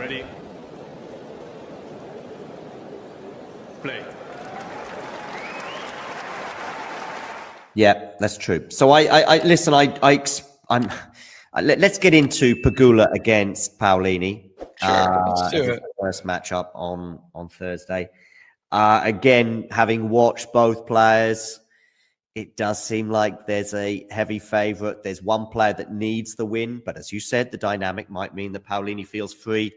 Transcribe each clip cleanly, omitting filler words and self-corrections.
Ready? Play. Yeah, that's true. So I listen. Let's get into Pegula against Paolini. Sure, let's do as it. the first matchup on Thursday. Again, having watched both players, it does seem like there's a heavy favorite. There's one player that needs the win, but as you said, the dynamic might mean that Paolini feels free.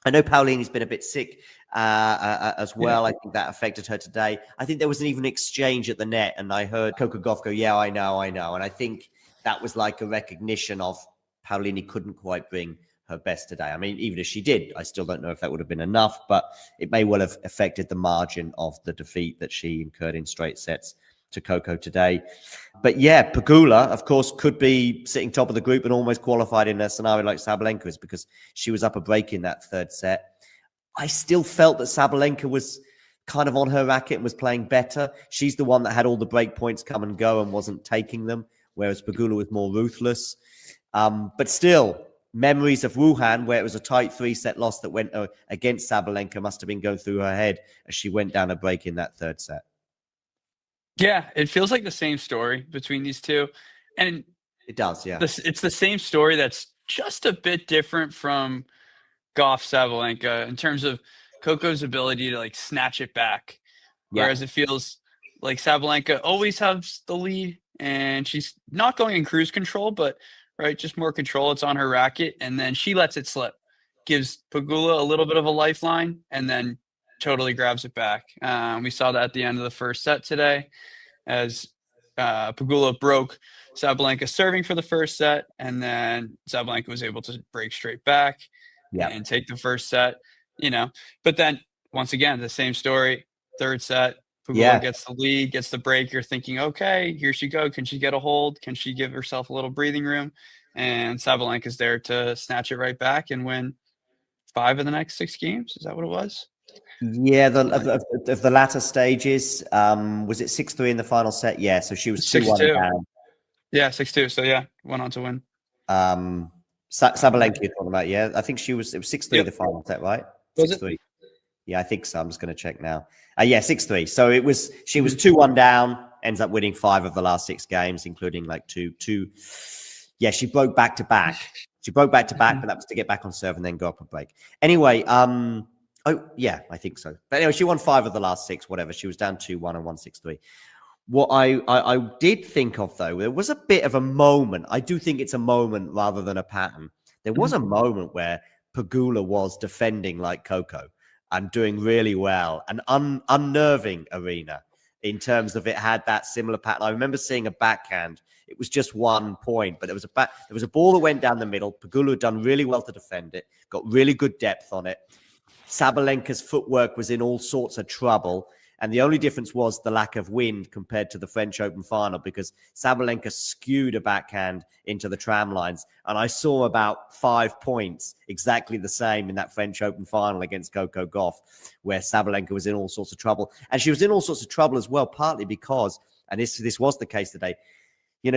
I know Paolini's been a bit sick as well. Yeah. I think that affected her today. I think there was an even exchange at the net, and I heard Coco Gauff go, yeah, I know. And I think that was like a recognition of Paolini couldn't quite bring her best today. I mean, even if she did, I still don't know if that would have been enough, but it may well have affected the margin of the defeat that she incurred in straight sets to Coco today. But yeah, Pegula, of course, could be sitting top of the group and almost qualified in a scenario like Sabalenka is because she was up a break in that third set. I still felt that Sabalenka was kind of on her racket and was playing better. She's the one that had all the break points come and go and wasn't taking them, whereas Pegula was more ruthless. But still, memories of Wuhan, where it was a tight 3-set loss that went against Sabalenka, must have been going through her head as she went down a break in that third set. Yeah, it feels like the same story between these two. And it does, yeah. It's the same story that's just a bit different from Gauff Sabalenka in terms of Coco's ability to like snatch it back. Whereas it feels like Sabalenka always has the lead and she's not going in cruise control, but right, just more control. It's on her racket and then she lets it slip, gives Pegula a little bit of a lifeline and then totally grabs it back. We saw that at the end of the first set today as Pegula broke Sabalenka serving for the first set, and then Sabalenka was able to break straight back and take the first set, But then, once again, the same story, third set, Pegula gets the lead, gets the break. You're thinking, okay, here she goes. Can she get a hold? Can she give herself a little breathing room? And Sabalenka's there to snatch it right back and win 5 of the next 6 games. Is that what it was? Yeah, of the latter stages, was it 6-3 in the final set? Yeah, so she was 2-1 down. Yeah, 6-2. So yeah, went on to win. Sabalenka you're talking about, yeah. I think it was 6-3 the final set, right? 6-3. Yeah, I think so. I'm just going to check now. Yeah, 6-3. So she was 2-1 down, ends up winning 5 of the last 6 games, including like two. Yeah, she broke back to back. But that was to get back on serve and then go up a break. Anyway, oh, yeah, I think so. But anyway, she won 5 of the last 6, whatever. She was down 2-1 and won 6-3. What I did think of, though, there was a bit of a moment. I do think it's a moment rather than a pattern. There was a moment where Pegula was defending like Coco and doing really well and unnerving Arena in terms of it had that similar pattern. I remember seeing a backhand. It was just 1 point, but there was a ball that went down the middle. Pegula had done really well to defend it, got really good depth on it. Sabalenka's footwork was in all sorts of trouble. And the only difference was the lack of wind compared to the French Open final because Sabalenka skewed a backhand into the tram lines. And I saw about 5 points exactly the same in that French Open final against Coco Gauff, where Sabalenka was in all sorts of trouble. And she was in all sorts of trouble as well, partly because, and this was the case today,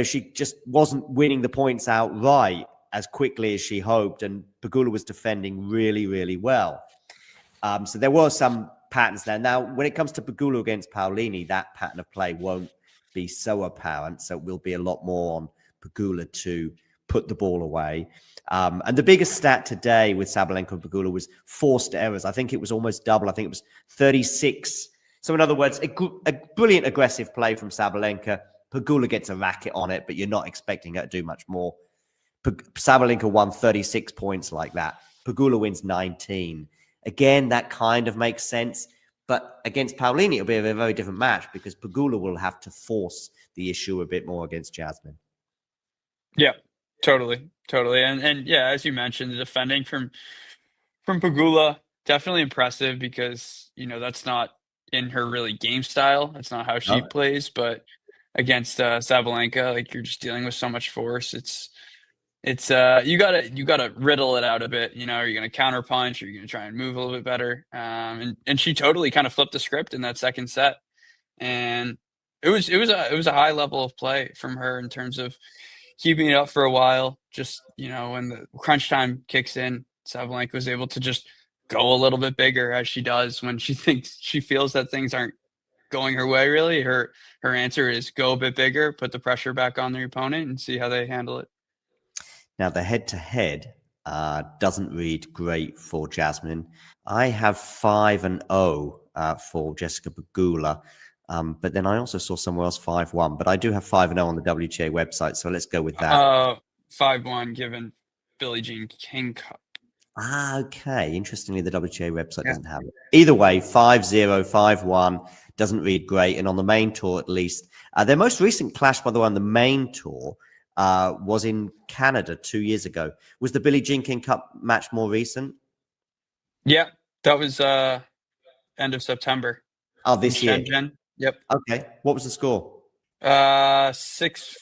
she just wasn't winning the points outright as quickly as she hoped. And Pegula was defending really, really well. So there were some patterns there. Now, when it comes to Pegula against Paolini, that pattern of play won't be so apparent. So it will be a lot more on Pegula to put the ball away. And the biggest stat today with Sabalenka and Pegula was forced errors. I think it was almost double. I think it was 36. So in other words, a brilliant aggressive play from Sabalenka. Pegula gets a racket on it, but you're not expecting her to do much more. Sabalenka won 36 points like that. Pegula wins 19. Again, that kind of makes sense. But against Paolini, it'll be a very different match because Pegula will have to force the issue a bit more against Jasmine. Yeah, totally. And yeah, as you mentioned, the defending from Pegula, definitely impressive because, that's not in her really game style. That's not how she plays. But against Sabalenka, like you're just dealing with so much force. It's you gotta riddle it out a bit. Are you gonna counter punch? Are you gonna try and move a little bit better? And she totally kind of flipped the script in that second set, and it was a high level of play from her in terms of keeping it up for a while. Just when the crunch time kicks in, Sabalenka was able to just go a little bit bigger, as she does when she feels that things aren't going her way. Really, her answer is go a bit bigger, put the pressure back on their opponent, and see how they handle it. Now, the head-to-head doesn't read great for Jasmine. I have 5-0 for Jessica Pegula, but then I also saw somewhere else 5-1. But I do have 5-0 on the WTA website, so let's go with that. 5-1 given Billie Jean King Cup. Okay. Interestingly, the WTA website doesn't have it. Either way, 5-0, 5-1 doesn't read great. And on the main tour, at least, their most recent clash, by the way, on the main tour was in Canada 2 years ago. Was the Billie Jean King Cup match more recent? Yeah, that was end of September. Oh, this year. Shenzhen. Yep. Okay. What was the score? 6-4,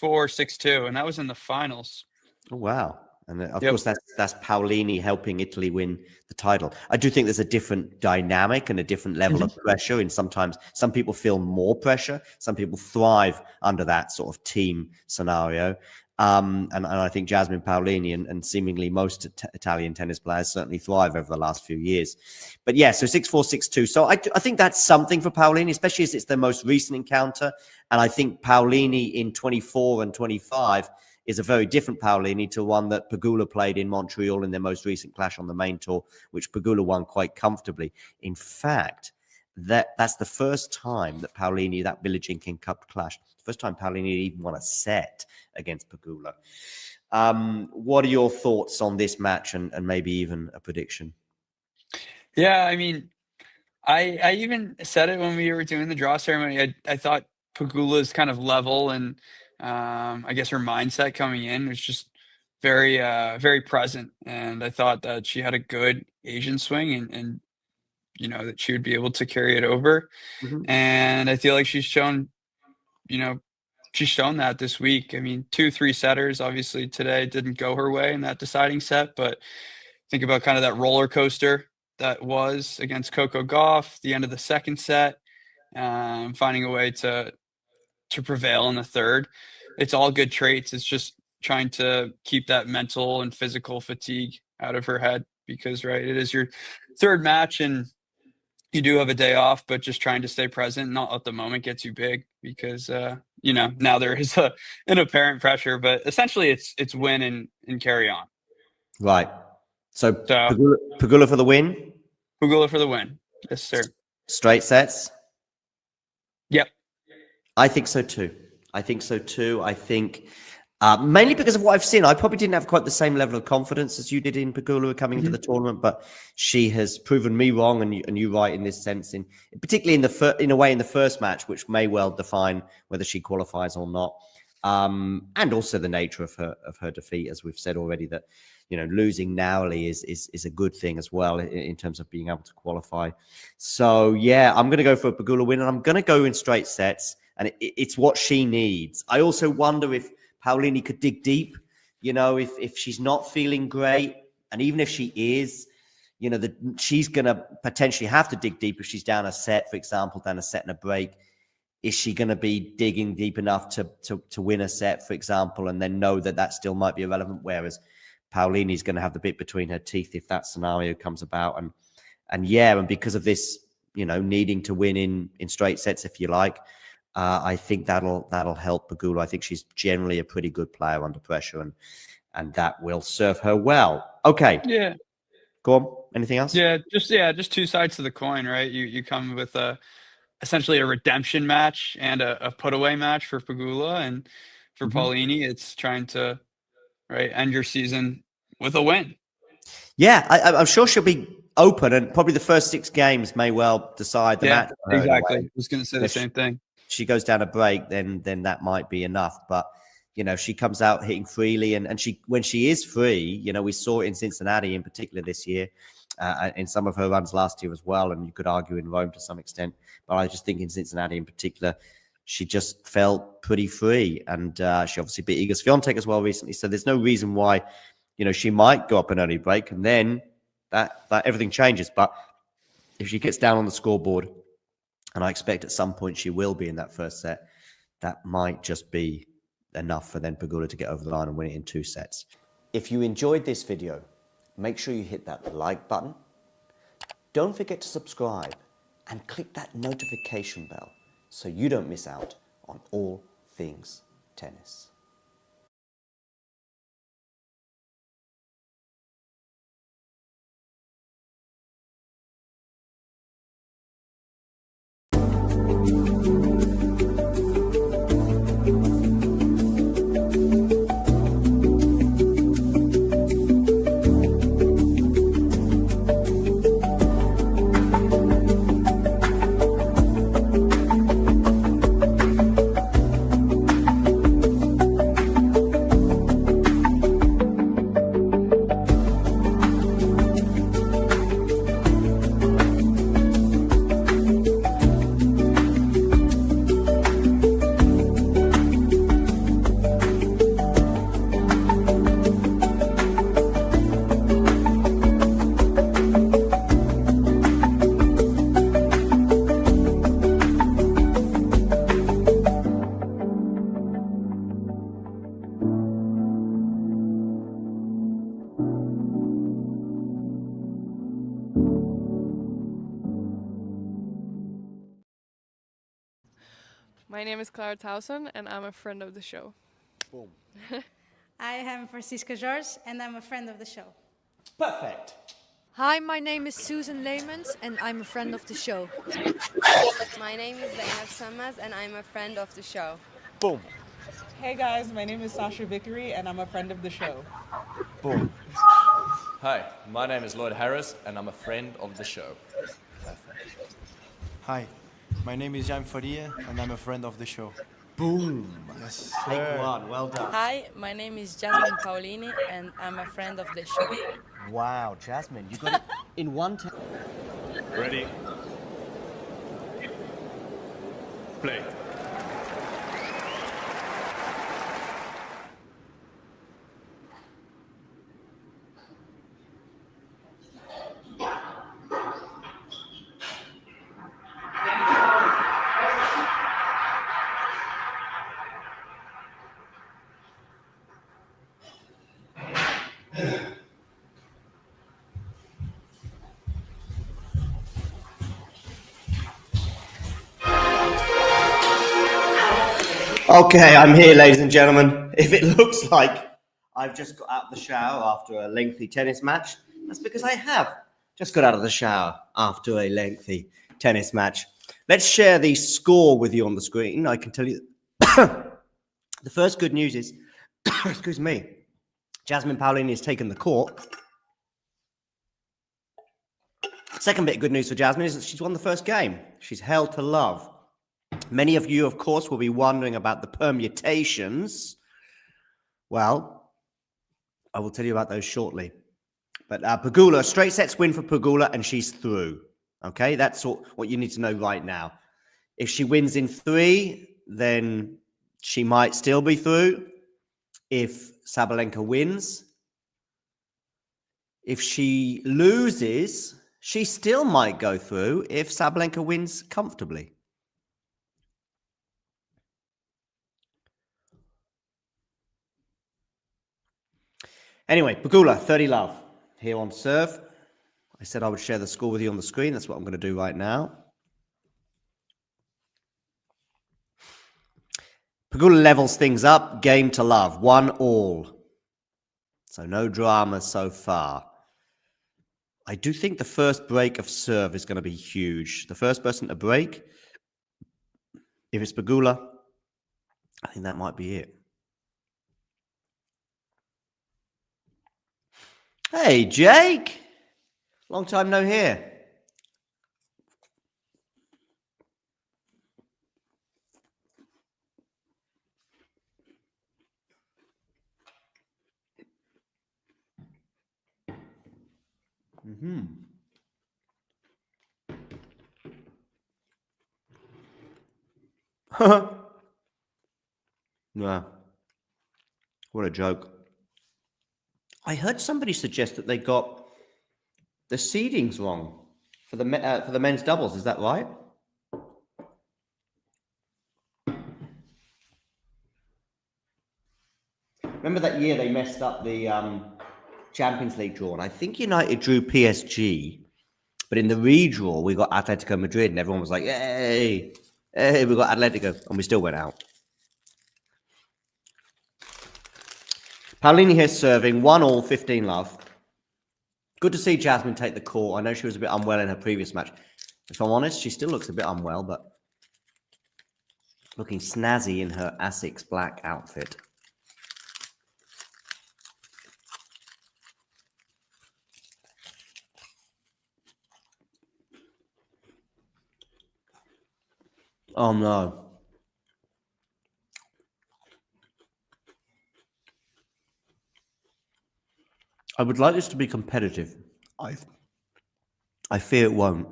6-2, and that was in the finals. Oh, wow. And of course, that's Paolini helping Italy win the title. I do think there's a different dynamic and a different level of pressure. And sometimes some people feel more pressure. Some people thrive under that sort of team scenario. And I think Jasmine Paolini and seemingly most Italian tennis players certainly thrive over the last few years. But yeah, so 6-4, 6-2. So I think that's something for Paolini, especially as it's their most recent encounter. And I think Paolini in 24 and 25 is a very different Paolini to one that Pegula played in Montreal in their most recent clash on the main tour, which Pegula won quite comfortably. In fact, that's the first time that Paolini, that Billie Jean King Cup clash, the first time Paolini even won a set against Pegula. What are your thoughts on this match and maybe even a prediction? Yeah, I mean, I even said it when we were doing the draw ceremony. I thought Pegula's kind of level and I guess her mindset coming in was just very very present, and I thought that she had a good Asian swing and you know that she would be able to carry it over. And I feel like she's shown that this week. I mean, 2-3 setters obviously today didn't go her way in that deciding set, but think about kind of that roller coaster that was against Coco Gauff, the end of the second set, finding a way to prevail in the third. It's all good traits. It's just trying to keep that mental and physical fatigue out of her head because, right, it is your third match and you do have a day off, but just trying to stay present, not let the moment get too big because, now there is an apparent pressure, but essentially it's win and carry on. Right. So Pegula for the win? Pegula for the win. Yes, sir. Straight sets? Yep. I think so too. I think mainly because of what I've seen. I probably didn't have quite the same level of confidence as you did in Pegula coming into the tournament, but she has proven me wrong and you right in this sense. Particularly in the first match, which may well define whether she qualifies or not, and also the nature of her defeat, as we've said already. That losing narrowly is a good thing as well in terms of being able to qualify. So yeah, I'm going to go for a Pegula win, and I'm going to go in straight sets. And it's what she needs. I also wonder if Paolini could dig deep, if she's not feeling great. And even if she is, she's going to potentially have to dig deep if she's down a set, for example, down a set and a break. Is she going to be digging deep enough to win a set, for example, and then know that still might be irrelevant? Whereas Paolini's going to have the bit between her teeth if that scenario comes about. And because of this, needing to win in straight sets, if you like, I think that'll help Pegula. I think she's generally a pretty good player under pressure, and that will serve her well. Okay. Yeah. Go on. Anything else? Yeah, just two sides to the coin, right? You come with essentially a redemption match and a put away match for Pegula, and for Paolini, it's trying to end your season with a win. Yeah, I'm sure she'll be open, and probably the first 6 games may well decide the match. Exactly. I was going to say the same thing. She goes down a break, then that might be enough. But she comes out hitting freely, and when she is free, we saw it in Cincinnati in particular this year, in some of her runs last year as well, and you could argue in Rome to some extent. But I just think in Cincinnati in particular, she just felt pretty free, and she obviously beat Iga Swiatek as well recently. So there's no reason why she might go up an early break, and then that everything changes. But if she gets down on the scoreboard, and I expect at some point she will be in that first set, that might just be enough for then Pegula to get over the line and win it in 2 sets. If you enjoyed this video, make sure you hit that like button. Don't forget to subscribe and click that notification bell so you don't miss out on all things tennis. My name is Clara Towson, and I'm a friend of the show. Boom. I am Francisca George, and I'm a friend of the show. Perfect. Hi, my name is Susan Leemans, and I'm a friend of the show. My name is Zainab Sammaz, and I'm a friend of the show. Boom. Hey guys, my name is Sasha Vickery, and I'm a friend of the show. Boom. Hi, my name is Lloyd Harris, and I'm a friend of the show. Hi, my name is Jan Faria, and I'm a friend of the show. Boom. Yes, Take sir. one. Well done. Hi, my name is Jasmine Paolini, and I'm a friend of the show. Wow, Jasmine, you got it in one time. Ready? Play. Okay, I'm here, ladies and gentlemen. If it looks like I've just got out of the shower after a lengthy tennis match, that's because I have just got out of the shower after a lengthy tennis match. Let's share the score with you on the screen. I can tell you the first good news is, excuse me, Jasmine Paolini has taken the court. Second bit of good news for Jasmine is that she's won the first game. She's held to love. Many of you, of course, will be wondering about the permutations. Well, I will tell you about those shortly. But Pegula, straight sets win for Pegula, and she's through. Okay, that's what you need to know right now. If she wins in 3, then she might still be through. If Sabalenka wins, if she loses, she still might go through if Sabalenka wins comfortably. Anyway, Pegula, 30 love here on serve. I said I would share the score with you on the screen. That's what I'm going to do right now. Pegula levels things up, game to love, 1-1. So no drama so far. I do think the first break of serve is going to be huge. The first person to break, if it's Pegula, I think that might be it. Hey, Jake. Long time no hear. Yeah. What a joke. I heard somebody suggest that they got the seedings wrong for the men's doubles. Is that right? Remember that year they messed up the Champions League draw, and I think United drew PSG, but in the redraw we got Atletico Madrid, and everyone was like, "Yay, hey, we got Atletico," and we still went out. Paolini here serving 1-1, 15 love. Good to see Jasmine take the court. I know she was a bit unwell in her previous match. If I'm honest, she still looks a bit unwell, but looking snazzy in her Asics black outfit. Oh no. I would like this to be competitive. I fear it won't.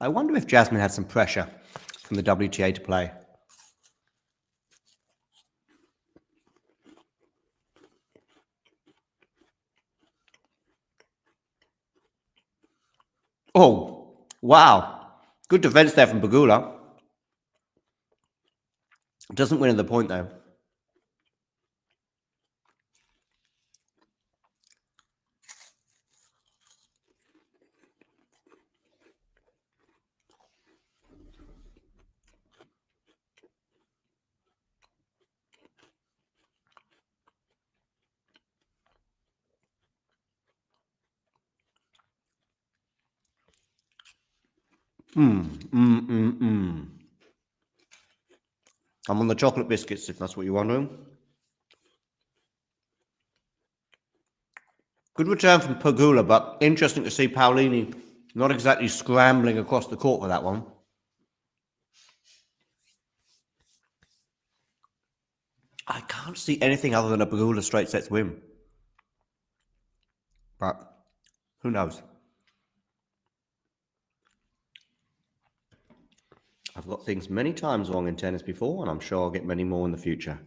I wonder if Jasmine had some pressure from the WTA to play. Oh, wow. Good defense there from Pegula. Doesn't win at the point, though. I'm on the chocolate biscuits, if that's what you're wondering. Good return from Pegula, but interesting to see Paolini not exactly scrambling across the court for that one. I can't see anything other than a Pegula straight sets win. But who knows? I've got things many times wrong in tennis before, and I'm sure I'll get many more in the future.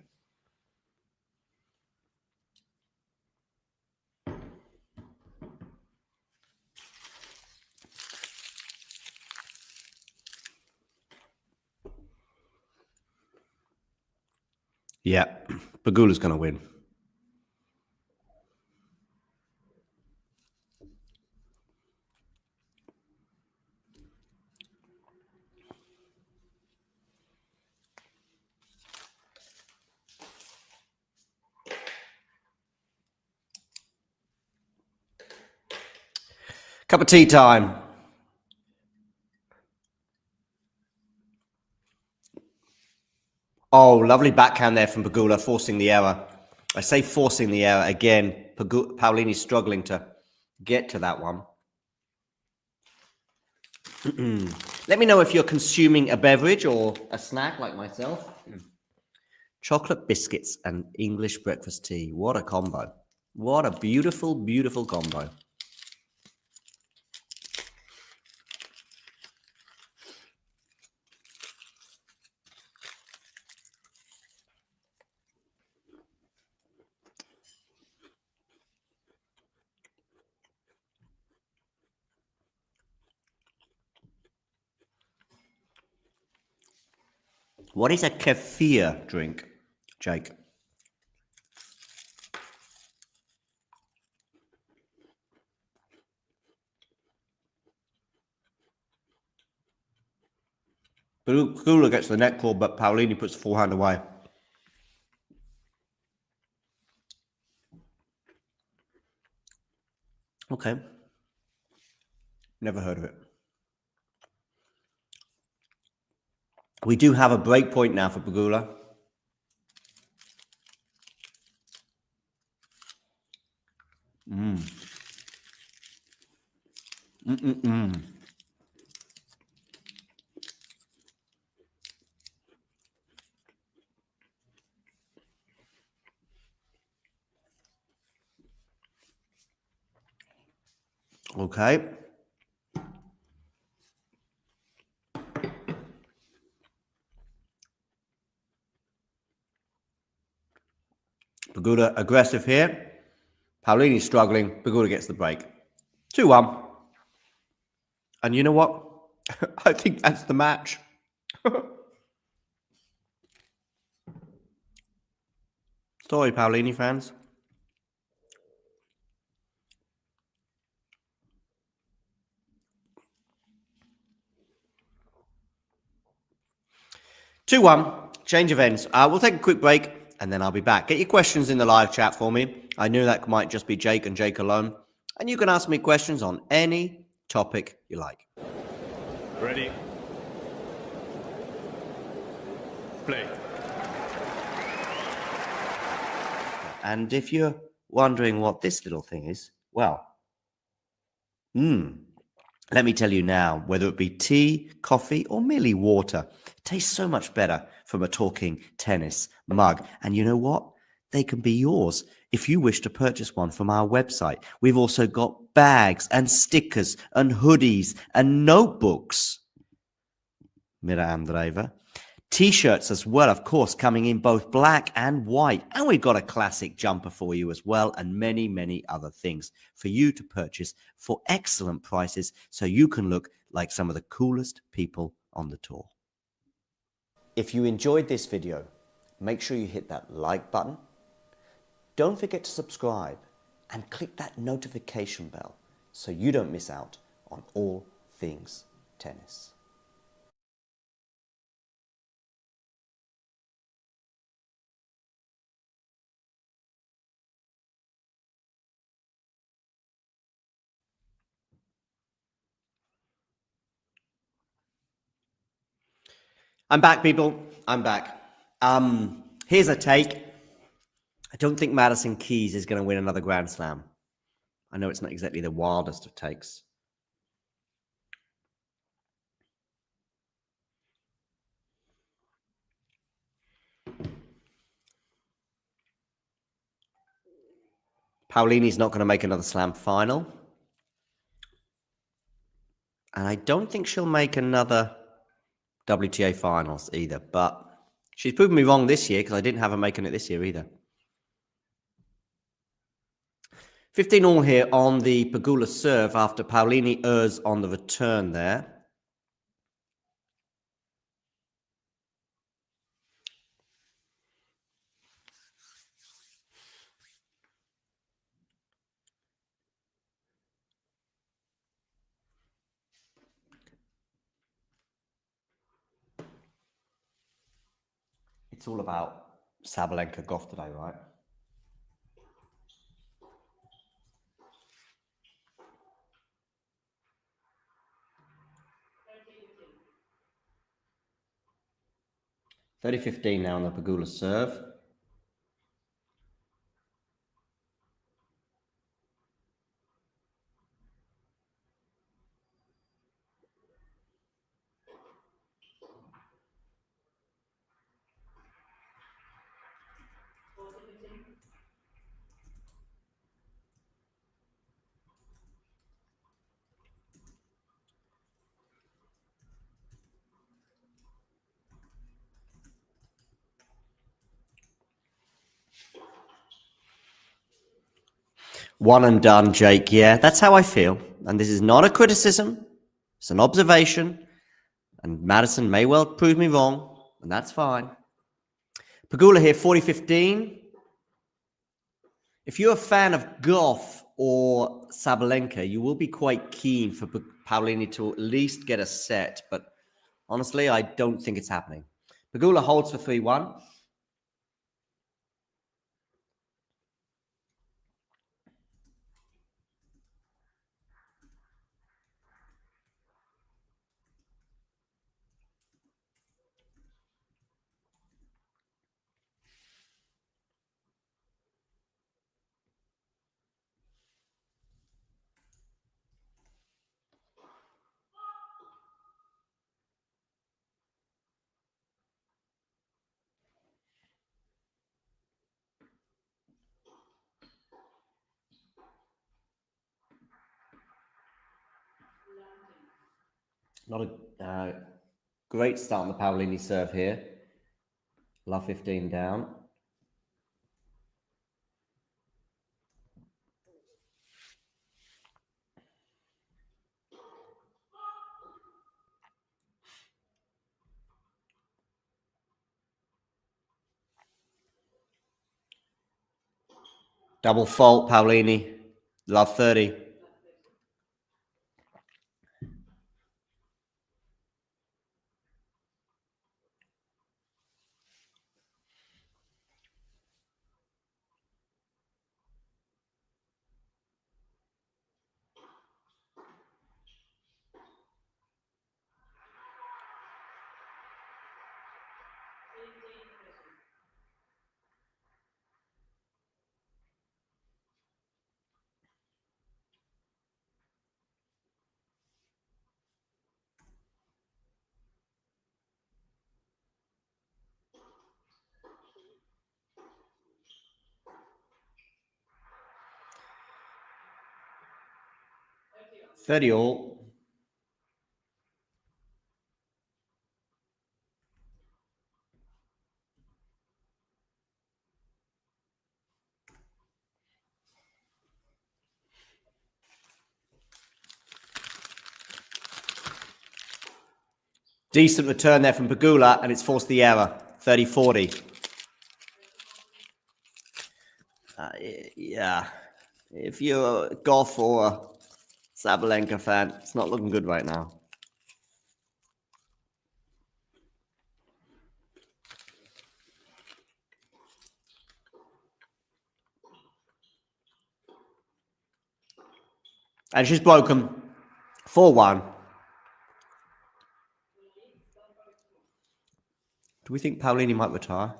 Yeah, Pegula's going to win. Cup of tea time. Oh, lovely backhand there from Pegula, forcing the error. I say forcing the error again. Paolini's struggling to get to that one. Let me know if you're consuming a beverage or a snack like myself. Chocolate biscuits and English breakfast tea. What a combo. What a beautiful, beautiful combo. What is a kefir drink, Jake? Pegula gets the net call, but Paolini puts the forehand away. Okay. Never heard of it. We do have a break point now for Pegula. Okay. Pegula aggressive here. Paolini struggling. Pegula gets the break. 2-1. And you know what? I think that's the match. story, Paolini fans. Two-one, change of ends. We'll take a quick break and then I'll be back. Get your questions in the live chat for me. I knew that might just be Jake and Jake alone. And you can ask me questions on any topic you like. Ready? Play. And if you're wondering what this little thing is, well, let me tell you now, whether it be tea, coffee, or merely water, it tastes so much better from a talking tennis mug. And you know what? They can be yours if you wish to purchase one from our website. We've also got bags and stickers and hoodies and notebooks. Mira Andreeva. T-shirts as well, of course, coming in both black and white. And we've got a classic jumper for you as well, and many, many other things for you to purchase for excellent prices so you can look like some of the coolest people on the tour. If you enjoyed this video, make sure you hit that like button. Don't forget to subscribe and click that notification bell so you don't miss out on all things tennis. I'm back, people. I'm back. Here's a take. I don't think Madison Keys is going to win another Grand Slam. I know it's not exactly the wildest of takes. Paolini's not going to make another Slam final. And I don't think she'll make another WTA Finals either. But she's proven me wrong this year because I didn't have her making it this year either. 15 all here on the Pegula serve after Paolini errs on the return there. It's all about Sabalenka Goff today, right? (30-15) now on the Pegula serve. One and done, Jake. Yeah, that's how I feel. And this is not a criticism. It's an observation. And Madison may well prove me wrong. And that's fine. Pegula here, 40-15. If you're a fan of Goff or Sabalenka, you will be quite keen for Paolini to at least get a set. But honestly, I don't think it's happening. Pegula holds for 3-1. Not a great start on the Paolini serve here. Love 15 down. Double fault, Paolini. Love 30. $30 all. Decent return there from Pegula, and it's forced the error. 30-40. Yeah. If you're a golf or a Sabalenka fan, it's not looking good right now. And she's broken 4-1. Do we think Paolini might retire?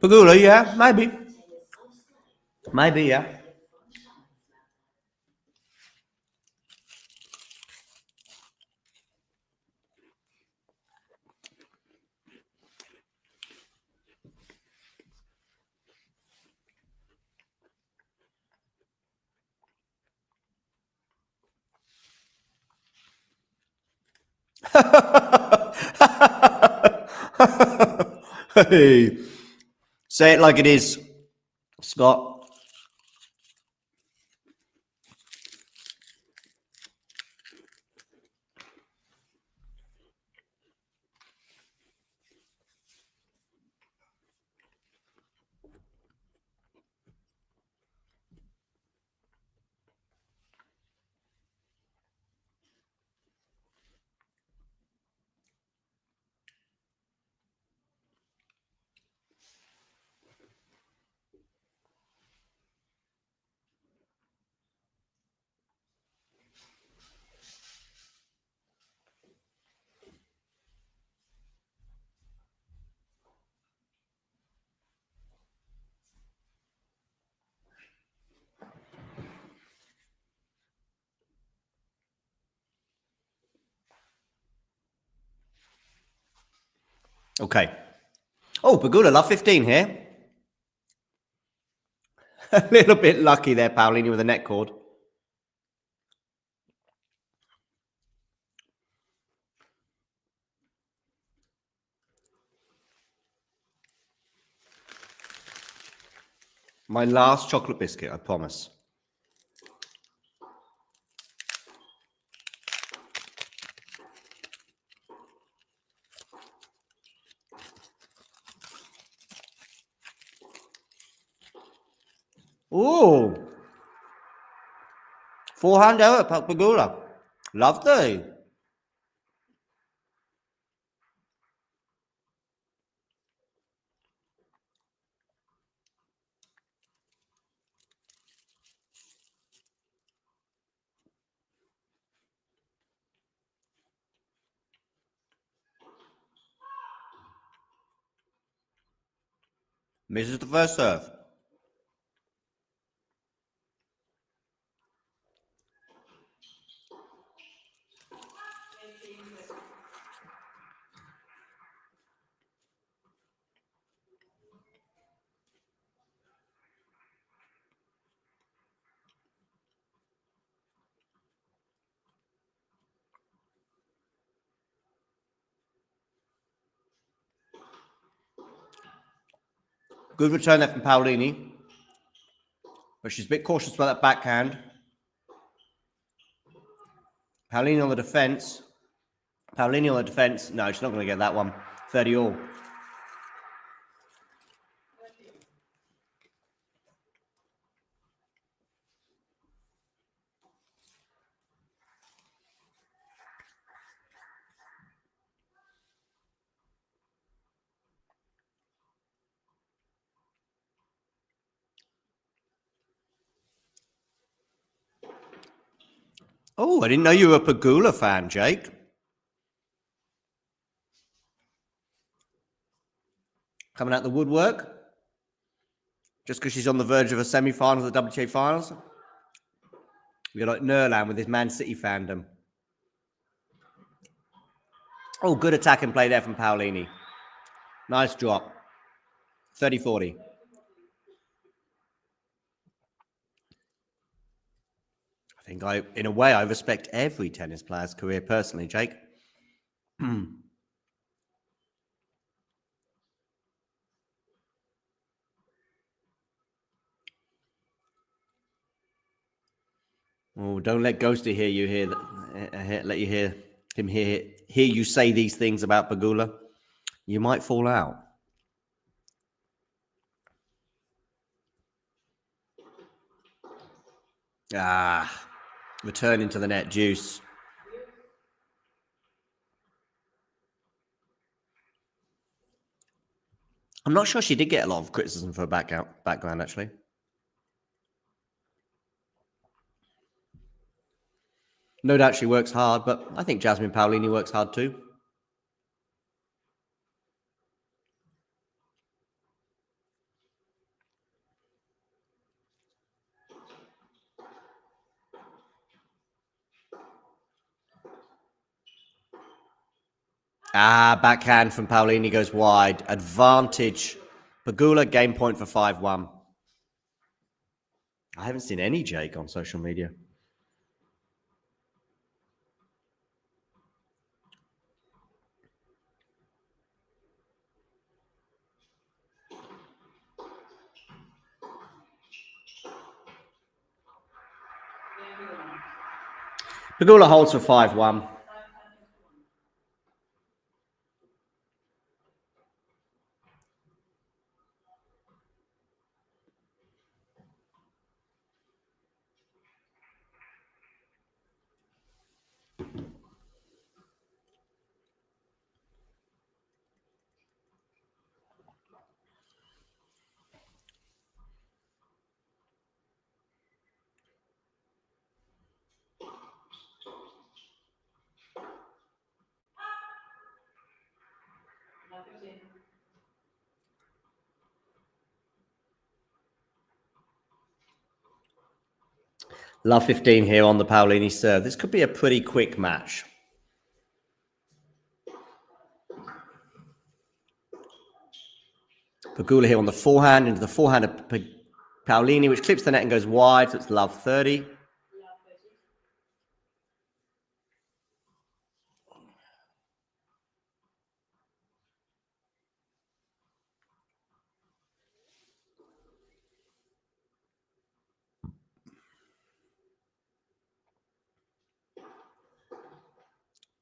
Pegula, yeah, maybe. Maybe, yeah. Hey. Say it like it is, Scott. Okay. Oh, Pegula, love 15 here. A little bit lucky there, Paolini, with the net cord. My last chocolate biscuit, I promise. Ooh. Forehand error, Pegula. Lovely. Misses the first serve. Good return there from Paolini. But she's a bit cautious about that backhand. Paolini on the defense. Paolini on the defense. No, she's not going to get that one. 30 all. Oh, I didn't know you were a Pegula fan, Jake. Coming out the woodwork. Just because she's on the verge of a semi-final of the WTA Finals. You're like Nerland with his Man City fandom. Oh, good attack and play there from Paolini. Nice drop. 30-40. I think in a way, I respect every tennis player's career personally, Jake. Oh, don't let Ghosty hear you let you hear him hear you say these things about Pegula. You might fall out. Returning to the net, Juice. I'm not sure she did get a lot of criticism for her background, actually. No doubt she works hard, but I think Jasmine Paolini works hard too. Backhand from Paolini goes wide. Advantage. Pegula, game point for 5-1. I haven't seen any Jake on social media. Pegula holds for 5-1. Love 15 here on the Paolini serve. This could be a pretty quick match. Pegula here on the forehand, into the forehand of Paolini, which clips the net and goes wide, so it's love 30.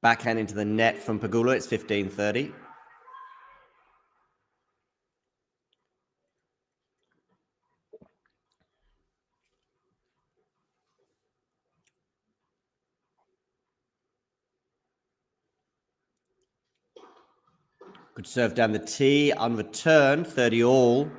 Backhand into the net from Pegula, it's 15-30. Good serve down the tee, unreturned, 30 all.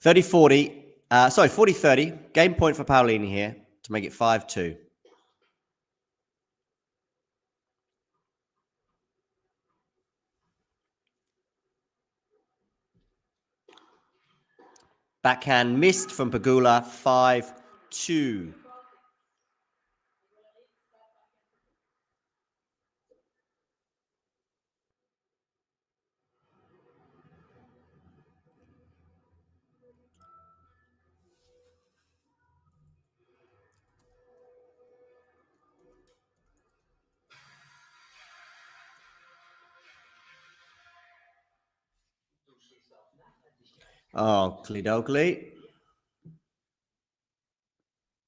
Sorry, 40-30. Game point for Paolini here to make it 5-2. Backhand missed from Pegula, 5-2. Oh, Klidogli.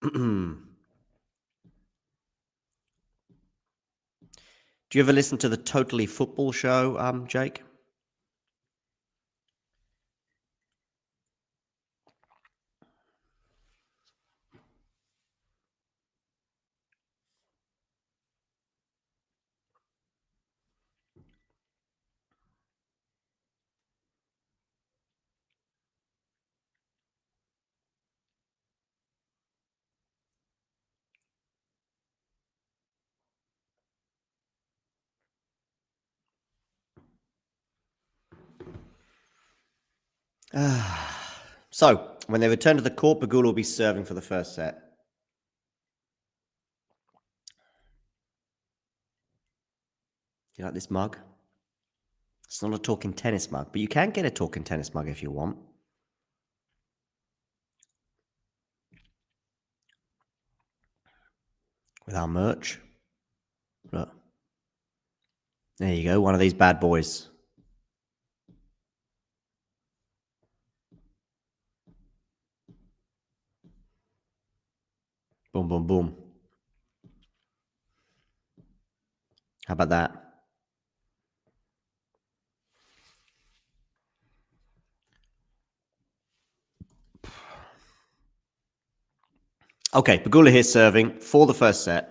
Do you ever listen to the Totally Football show, Jake? So, when they return to the court, Pegula will be serving for the first set. You like this mug? It's not a talking tennis mug, but you can get a talking tennis mug if you want. With our merch. Look. There you go, one of these bad boys. Boom, boom, boom. How about that? Okay, Pegula here serving for the first set.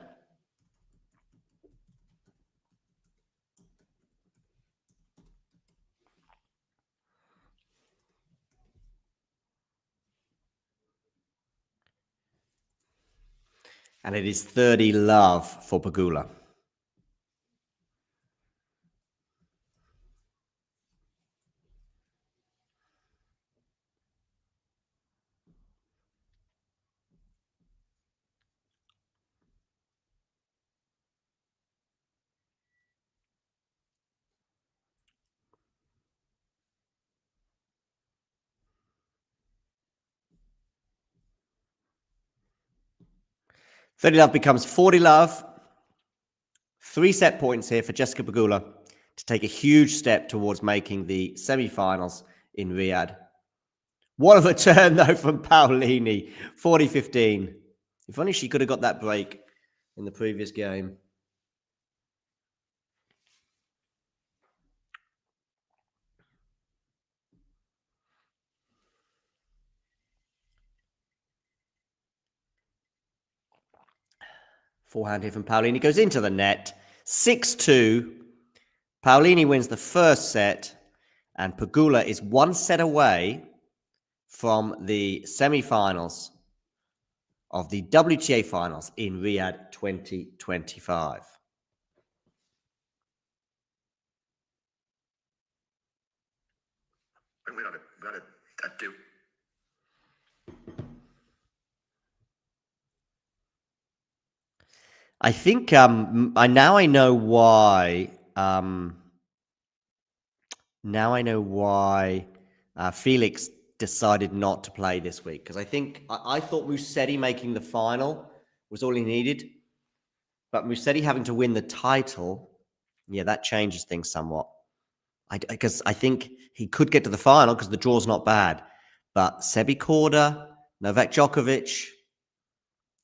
And it is 30 love for Pegula. $30 love becomes 40 love. 3 set points here for Jessica Pegula to take a huge step towards making the semifinals in Riyadh. What a return, though, from Paolini. 40-15. If only she could have got that break in the previous game. Forehand here from Paolini goes into the net. 6-2. Paolini wins the first set, and Pegula is 1 set away from the semifinals of the WTA Finals in Riyadh 2025. We got a do. I think I know why. Now I know why Felix decided not to play this week, because I thought Musetti making the final was all he needed, but Musetti having to win the title, yeah, that changes things somewhat. Because I think he could get to the final because the draw's not bad, but Sebi Korda, Novak Djokovic,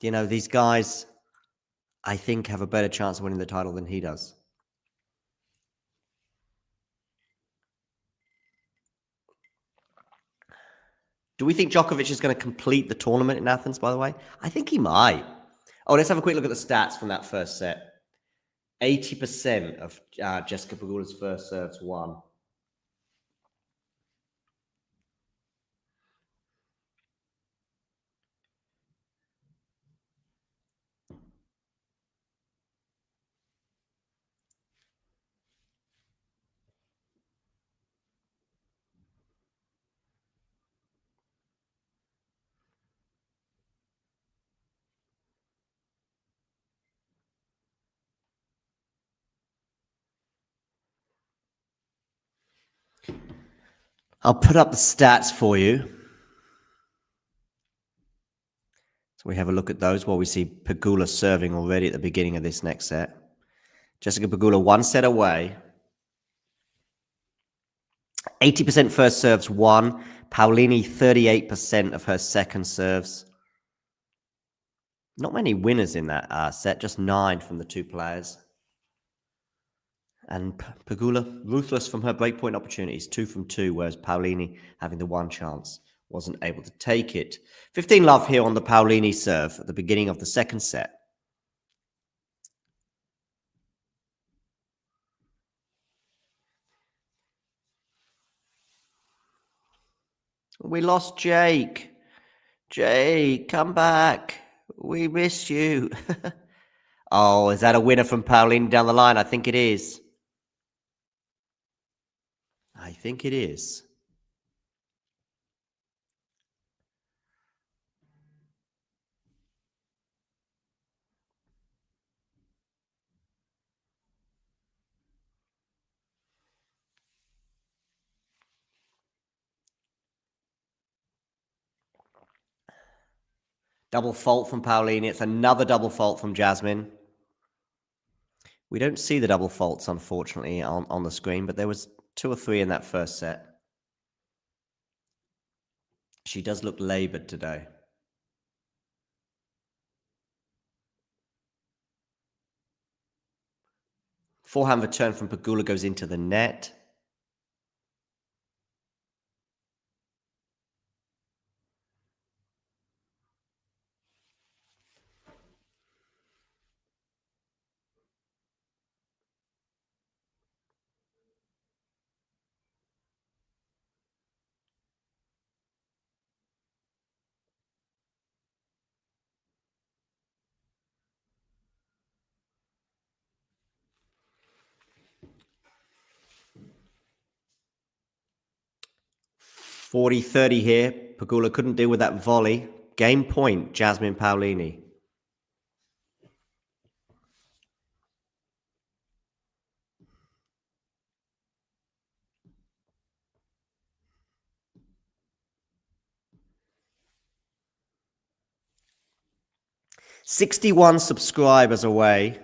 these guys, I think, have a better chance of winning the title than he does. Do we think Djokovic is going to complete the tournament in Athens, by the way? I think he might. Oh, let's have a quick look at the stats from that first set. 80% of Jessica Pegula's first serves won. I'll put up the stats for you. So we have a look at those while we see Pegula serving already at the beginning of this next set. Jessica Pegula 1 set away. 80% first serves won. Paolini, 38% of her second serves. Not many winners in that set, just 9 from the two players. And Pegula, ruthless from her breakpoint opportunities, 2 from 2, whereas Paolini, having the one chance, wasn't able to take it. 15 love here on the Paolini serve at the beginning of the second set. We lost Jake. Jake, come back. We miss you. Oh, is that a winner from Paolini down the line? I think it is. I think it is. Double fault from Paolini. It's another double fault from Jasmine. We don't see the double faults, unfortunately, on the screen, but there was 2 or 3 in that first set. She does look laboured today. Forehand return from Pegula goes into the net. (40-30) here. Pegula couldn't deal with that volley. Game point, Jasmine Paolini. (61 subscribers away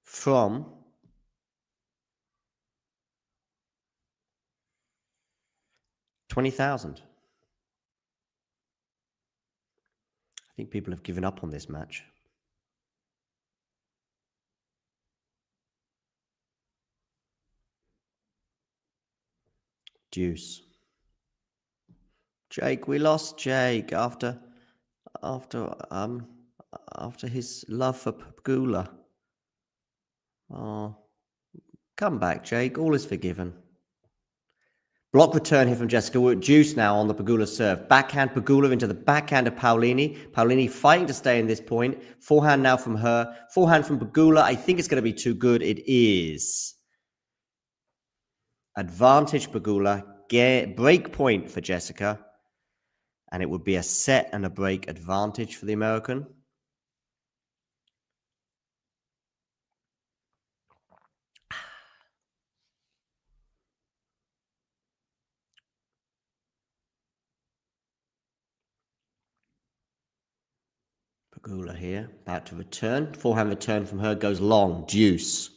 from 20,000. I think people have given up on this match. Deuce. Jake, we lost Jake after his love for Pegula. Oh, come back, Jake. All is forgiven. Block return here from Jessica. We're at deuce now on the Pegula serve. Backhand Pegula into the backhand of Paolini. Paolini fighting to stay in this point. Forehand now from her. Forehand from Pegula. I think it's going to be too good. It is. Advantage Pegula. Break point for Jessica. And it would be a set and a break advantage for the American. Pegula here, about to return. Forehand return from her goes long. Deuce.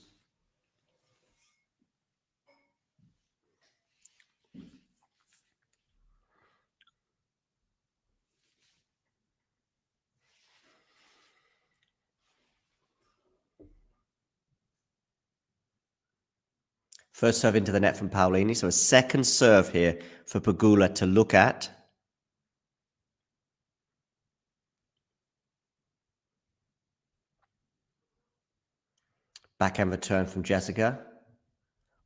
First serve into the net from Paolini. So a second serve here for Pegula to look at. Backhand return from Jessica.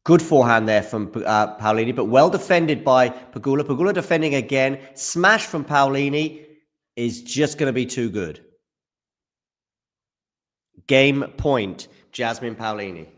Good forehand there from Paolini, but well defended by Pegula. Pegula defending again. Smash from Paolini is just going to be too good. Game point, Jasmine Paolini.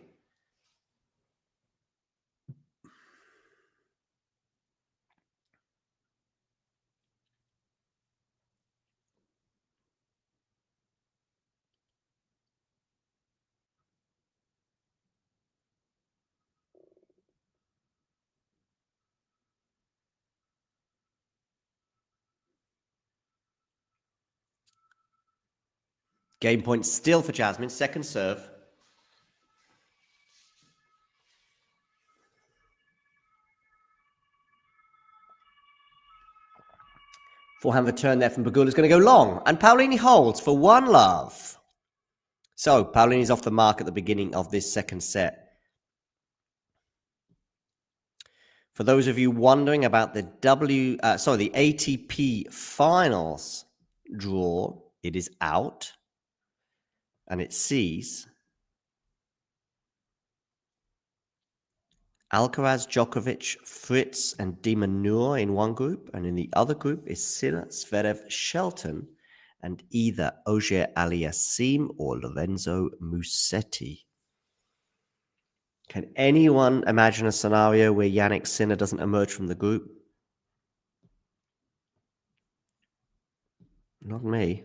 Game point still for Jasmine. Second serve. Forehand return there from Pegula is going to go long. And Paolini holds for 1-love. So Paolini's off the mark at the beginning of this second set. For those of you wondering about the the ATP Finals draw, it is out. And it sees Alcaraz, Djokovic, Fritz, and De Minaur in one group. And in the other group is Sinner, Zverev, Shelton, and either Auger Aliassime or Lorenzo Musetti. Can anyone imagine a scenario where Yannick Sinner doesn't emerge from the group? Not me.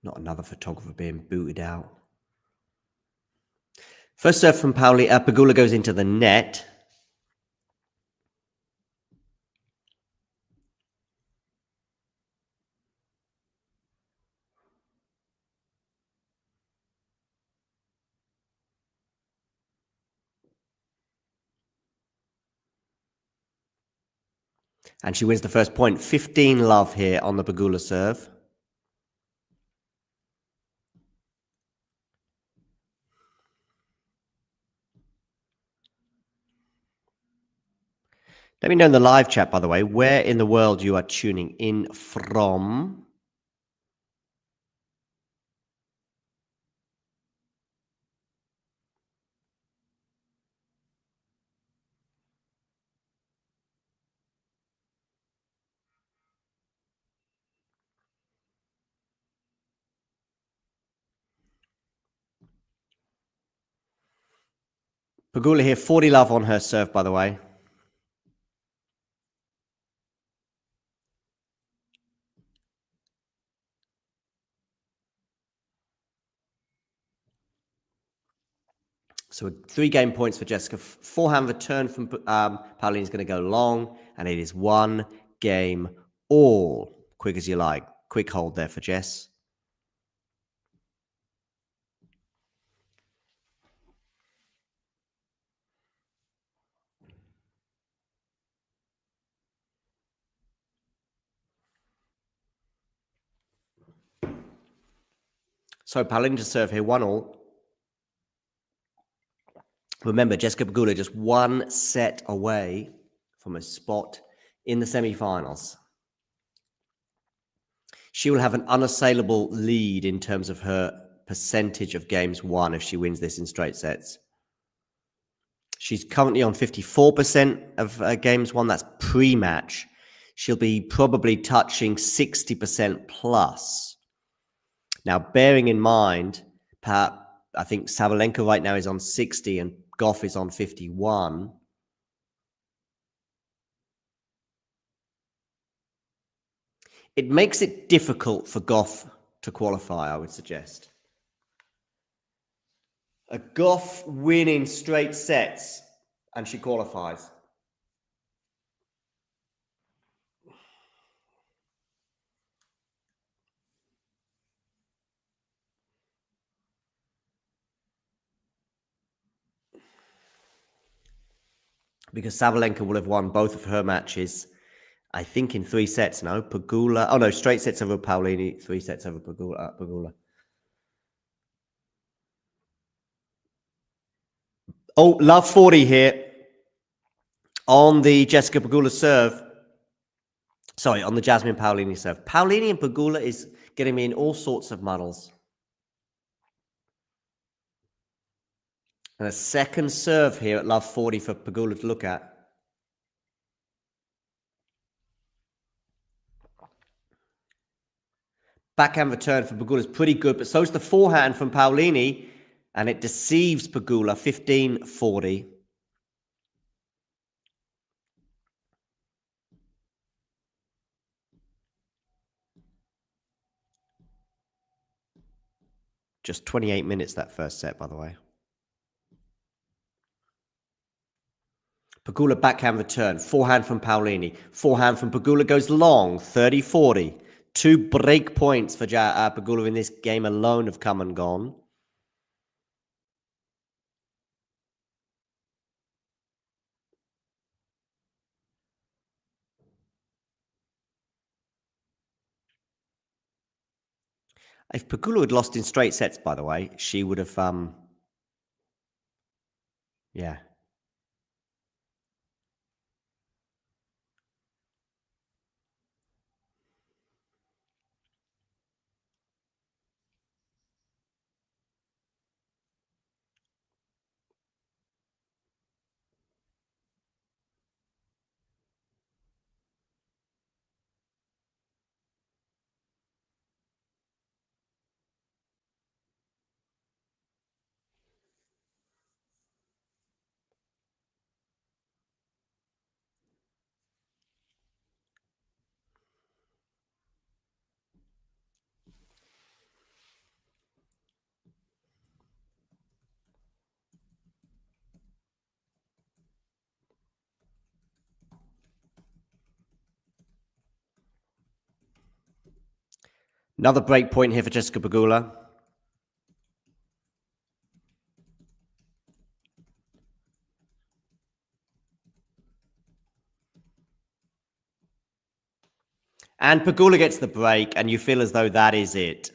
Not another photographer being booted out. First serve from Pegula goes into the net. And she wins the first point. 15-love here on the Pegula serve. Let me know in the live chat, by the way, where in the world you are tuning in from. Pegula here, 40-love on her serve, by the way. So 3 game points for Jessica. Forehand return from Paolini is going to go long, and it is 1 game all. Quick as you like. Quick hold there for Jess. So Paolini to serve here, 1-all. Remember, Jessica Pegula just 1 set away from a spot in the semifinals. She will have an unassailable lead in terms of her percentage of games won if she wins this in straight sets. She's currently on 54% of games won. That's pre-match. She'll be probably touching 60% plus. Now, bearing in mind, I think Sabalenka right now is on 60 and Goff is on 51. It makes it difficult for Goff to qualify, I would suggest. A Goff win in straight sets and she qualifies. Because Sabalenka will have won both of her matches, I think, in 3 sets. No, Pegula. Oh, no, straight sets over Paolini, 3 sets over Pegula. Oh, love 40 here on the Jessica Pegula serve. Sorry, on the Jasmine Paolini serve. Paolini and Pegula is getting me in all sorts of muddles. And a second serve here at love 40 for Pegula to look at. Backhand return from Pegula is pretty good, but so is the forehand from Paolini, and it deceives Pegula, 15-40. Just 28 minutes that first set, by the way. Pegula backhand return, forehand from Paolini. Forehand from Pegula goes long, 30-40. 2 break points for Pegula in this game alone have come and gone. If Pegula had lost in straight sets, by the way, she would have, yeah. Another break point here for Jessica Pegula. And Pegula gets the break, and you feel as though that is it.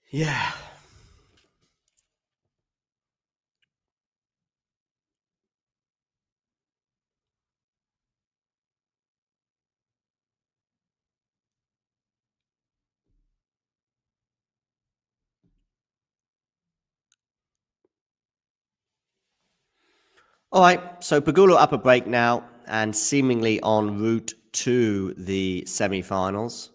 Yeah. All right, so Pegula up a break now and seemingly en route to the semifinals.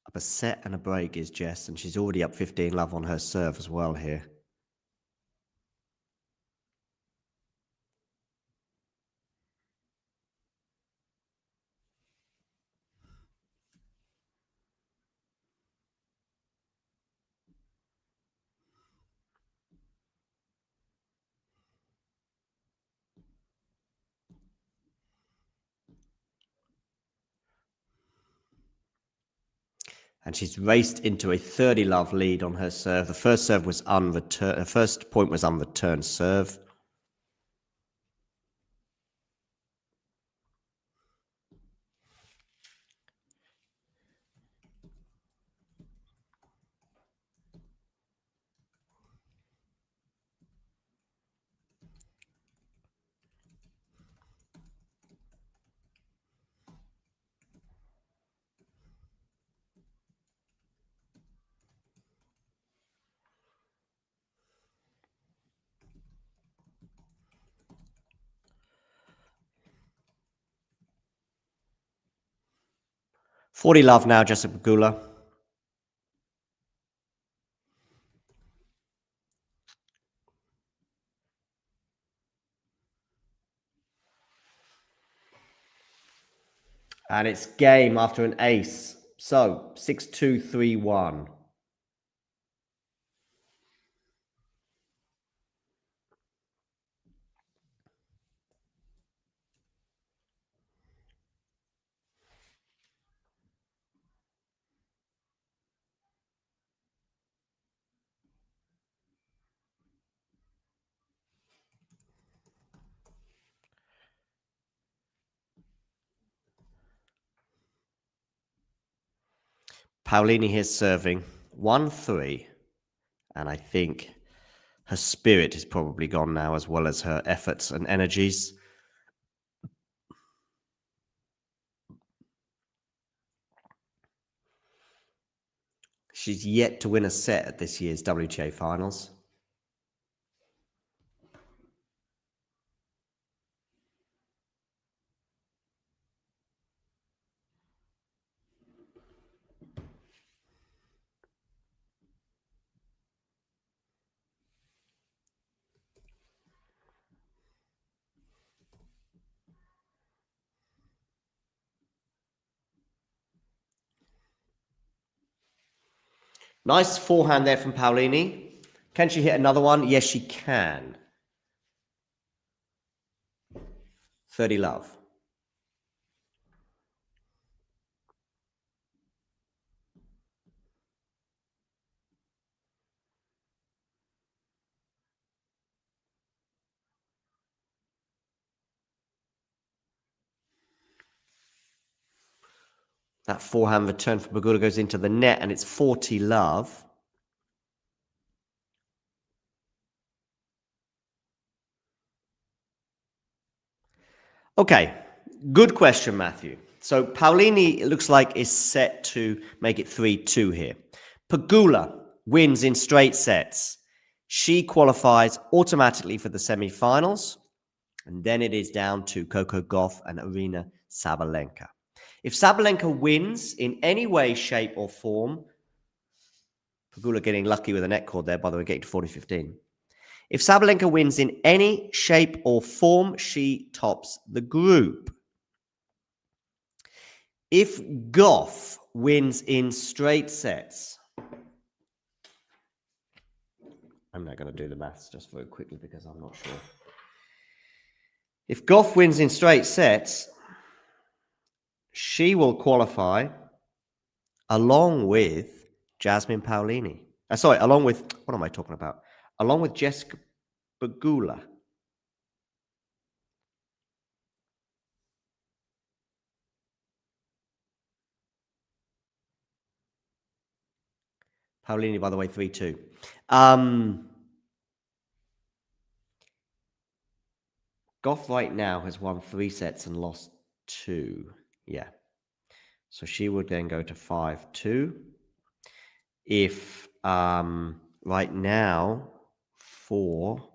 Up a set and a break is Jess, and she's already up 15-love on her serve as well here. And she's raced into a 30-love lead on her serve. The first serve was unreturned. Her first point was unreturned serve. $40 now, Jessica Pegula. And it's game after an ace. So 6-2, 3-1. Paolini here serving 1-3. And I think her spirit is probably gone now, as well as her efforts and energies. She's yet to win a set at this year's WTA Finals. Nice forehand there from Paolini. Can she hit another one? Yes, she can. 30 love. That forehand return for Pegula goes into the net, and it's 40 love. Okay, good question, Matthew. So Paolini, it looks like, is set to make it 3-2 here. Pegula wins in straight sets. She qualifies automatically for the semifinals, and then it is down to Coco Gauff and Aryna Sabalenka. If Sabalenka wins in any way, shape, or form, Pegula getting lucky with a net cord there, by the way, getting to 40-15. If Sabalenka wins in any shape or form, she tops the group. If Gauff wins in straight sets, I'm not going to do the maths just very quickly because I'm not sure. If Gauff wins in straight sets, she will qualify along with Jasmine Paolini. Along with, what am I talking about? Along with Jessica Pegula. Paolini, by the way, 3-2. Gauff right now has won 3 sets and lost 2. Yeah. So she would then go to 5-2. If right now 4.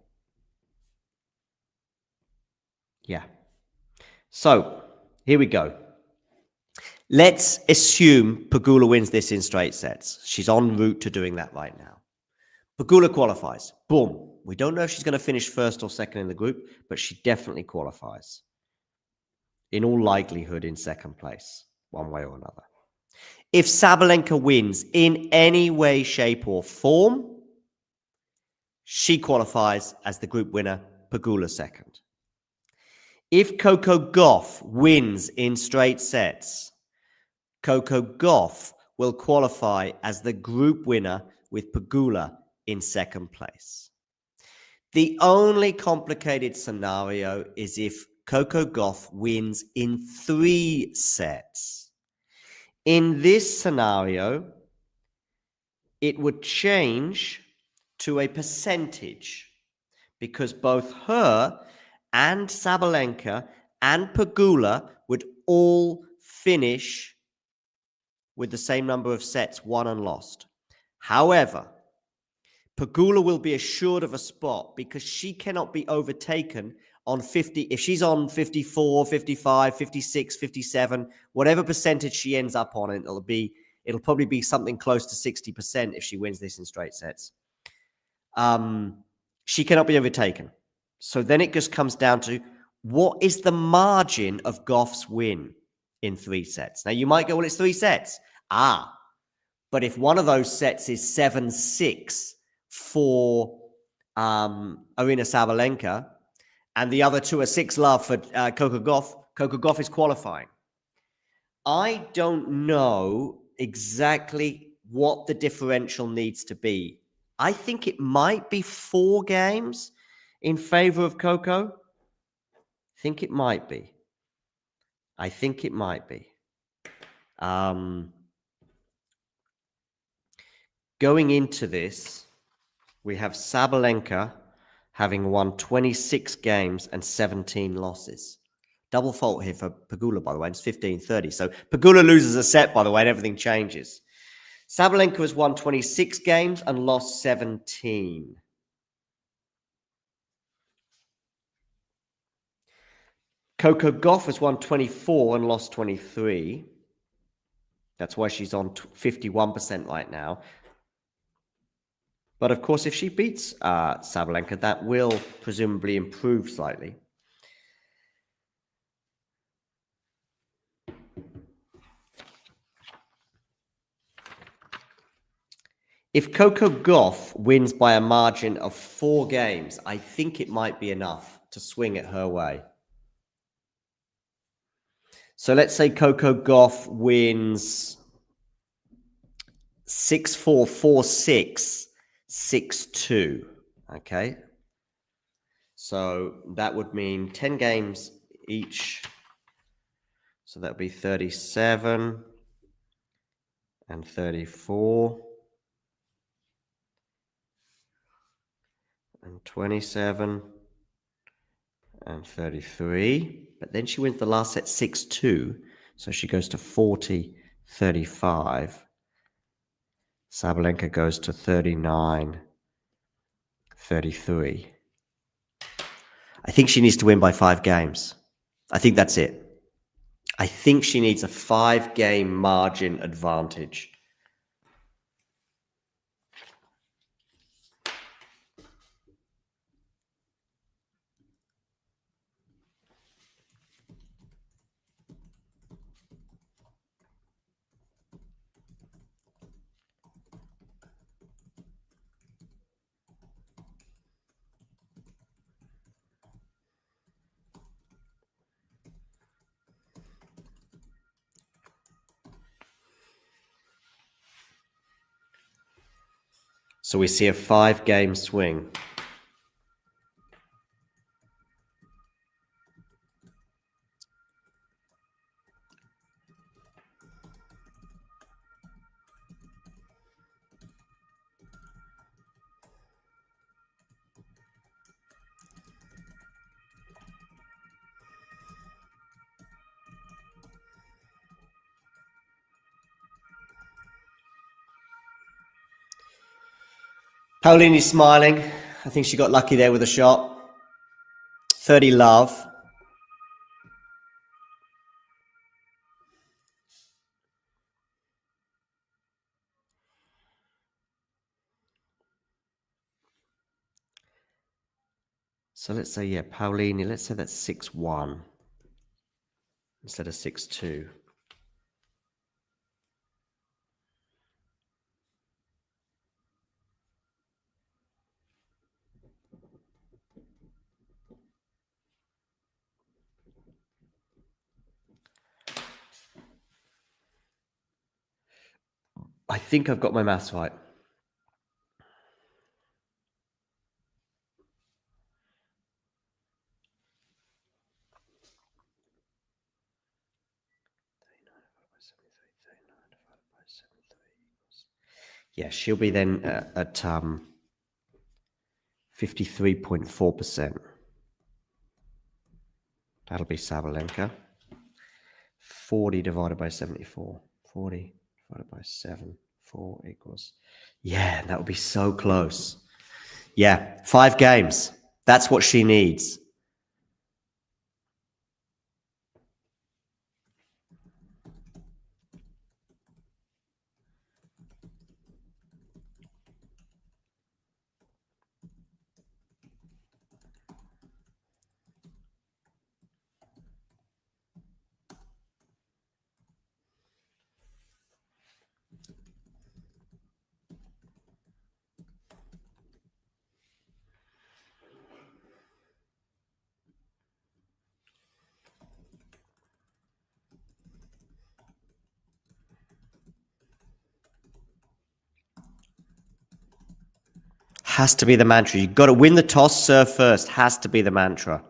Yeah. So here we go. Let's assume Pegula wins this in straight sets. She's en route to doing that right now. Pegula qualifies. Boom. We don't know if she's going to finish first or second in the group, but she definitely qualifies. In all likelihood, in second place, one way or another. If Sabalenka wins in any way, shape, or form, she qualifies as the group winner, Pegula second. If Coco Gauff wins in straight sets, Coco Gauff will qualify as the group winner with Pegula in second place. The only complicated scenario is if Coco Gauff wins in 3 sets. In this scenario, it would change to a percentage because both her and Sabalenka and Pegula would all finish with the same number of sets won and lost. However, Pegula will be assured of a spot because she cannot be overtaken on 50. If she's on 54, 55, 56, 57, whatever percentage she ends up on, it'll probably be something close to 60% if she wins this in straight sets. She cannot be overtaken. So then it just comes down to what is the margin of Gauff's win in 3 sets. Now you might go, well, it's 3 sets. But if one of those sets is 7-6 for Aryna Sabalenka, and the other 2 are 6-love for Coco Gauff is qualifying. I don't know exactly what the differential needs to be. I think it might be 4 games in favor of Coco. I think it might be. Going into this, we have Sabalenka having won 26 games and 17 losses. Double fault here for Pegula, by the way. It's 15-30. So Pegula loses a set, by the way, and everything changes. Sabalenka has won 26 games and lost 17. Coco Gauff has won 24 and lost 23. That's why she's on 51% right now. But of course, if she beats Sabalenka, that will presumably improve slightly. If Coco Gauff wins by a margin of 4 games, I think it might be enough to swing it her way. So let's say Coco Gauff wins 6-4, 4-6, 6-2. Okay. So that would mean 10 games each. So that would be 37 and 34 and 27 and 33. But then she wins the last set 6-2. So she goes to 40, 35. Sabalenka goes to 39, 33. I think she needs to win by 5 games. I think that's it. I think she needs a 5-game margin advantage. So we see a 5-game swing. Paolini's smiling. I think she got lucky there with a shot. 30 love. So let's say, yeah, Paolini, let's say that's 6-1 instead of 6-2. I think I've got my maths right. Yeah, she'll be then at 53.4%. That'll be Sabalenka. 40 divided by 74. 40 divided by 7. 4 equals. Yeah, that would be so close. Yeah, 5 games. That's what she needs. Has to be the mantra. You've got to win the toss, serve first. Has to be the mantra.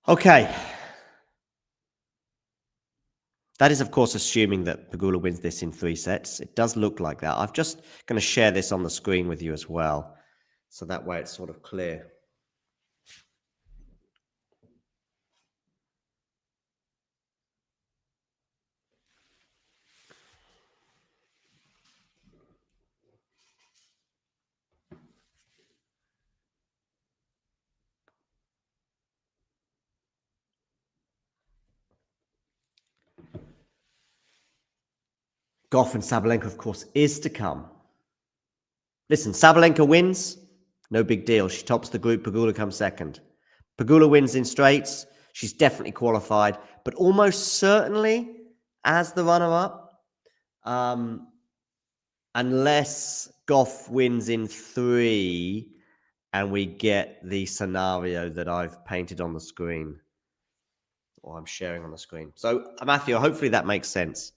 Okay. That is, of course, assuming that Pegula wins this in 3 sets. It does look like that. I'm just going to share this on the screen with you as well. So that way it's sort of clear. Goff and Sabalenka, of course, is to come. Listen, Sabalenka wins, no big deal. She tops the group. Pegula comes second. Pegula wins in straights. She's definitely qualified, but almost certainly as the runner-up, unless Goff wins in 3 and we get the scenario that I've painted on the screen, or I'm sharing on the screen. So, Matthew, hopefully that makes sense.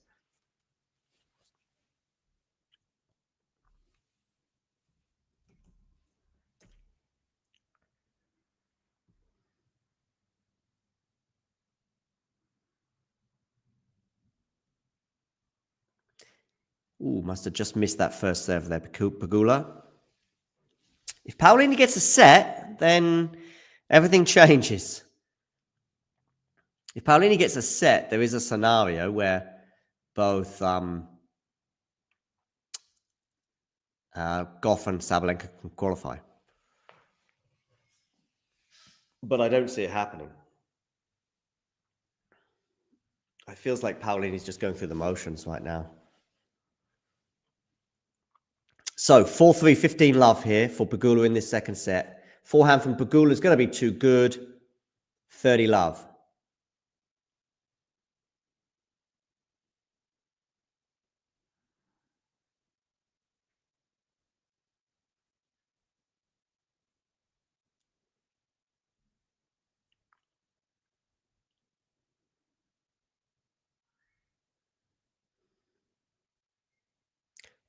Ooh, must have just missed that first serve there, Pegula. If Paolini gets a set, then everything changes. If Paolini gets a set, there is a scenario where both Goff and Sabalenka can qualify. But I don't see it happening. It feels like Paolini's just going through the motions right now. So 4-3, 15 love here for Pegula in this second set. Forehand from Pegula is going to be too good. 30 love.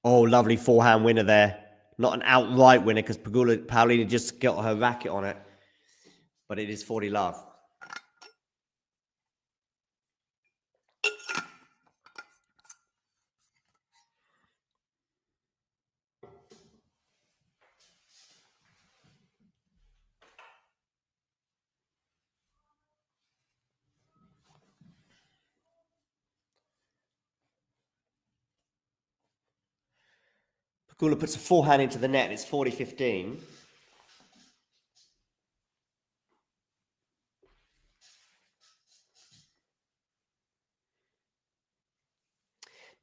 Oh, lovely forehand winner there. Not an outright winner because Paolini just got her racket on it. But it is 40 love. Pegula puts a forehand into the net and it's 40-15.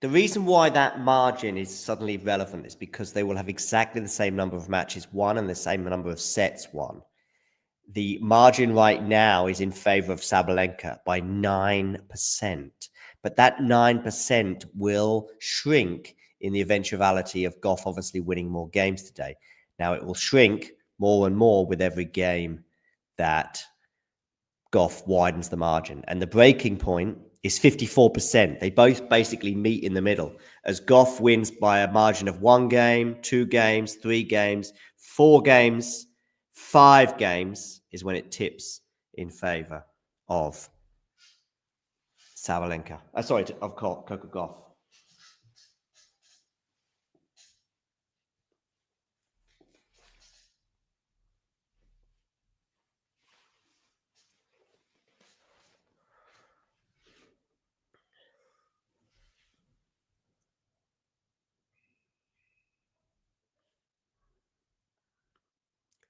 The reason why that margin is suddenly relevant is because they will have exactly the same number of matches won and the same number of sets won. The margin right now is in favor of Sabalenka by 9%. But that 9% will shrink in the eventuality of Goff obviously winning more games today. Now, it will shrink more and more with every game that Goff widens the margin. And the breaking point is 54%. They both basically meet in the middle as Goff wins by a margin of 1 game, 2 games, 3 games, 4 games, 5 games is when it tips in favor of Sabalenka. Of Coco Goff.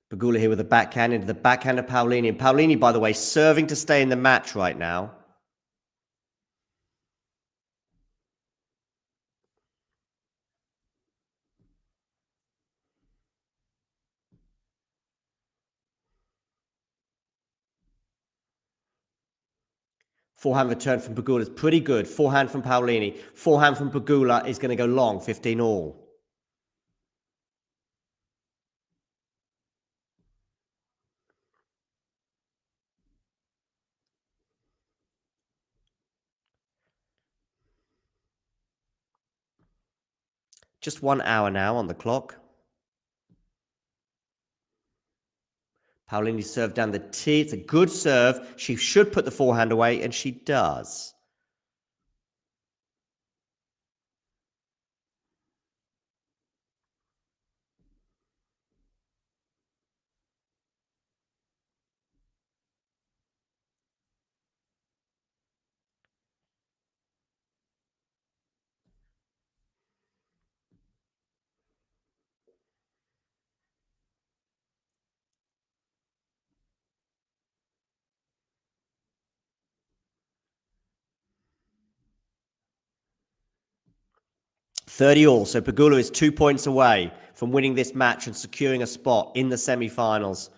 Pegula here with a backhand into the backhand of Paolini. And Paolini, by the way, serving to stay in the match right now. Forehand return from Pegula is pretty good. Forehand from Paolini. Forehand from Pegula is going to go long, 15 all. Just 1 hour now on the clock. Paolini served down the tee. It's a good serve. She should put the forehand away, and she does. 30 all. So Pegula is 2 points away from winning this match and securing a spot in the semifinals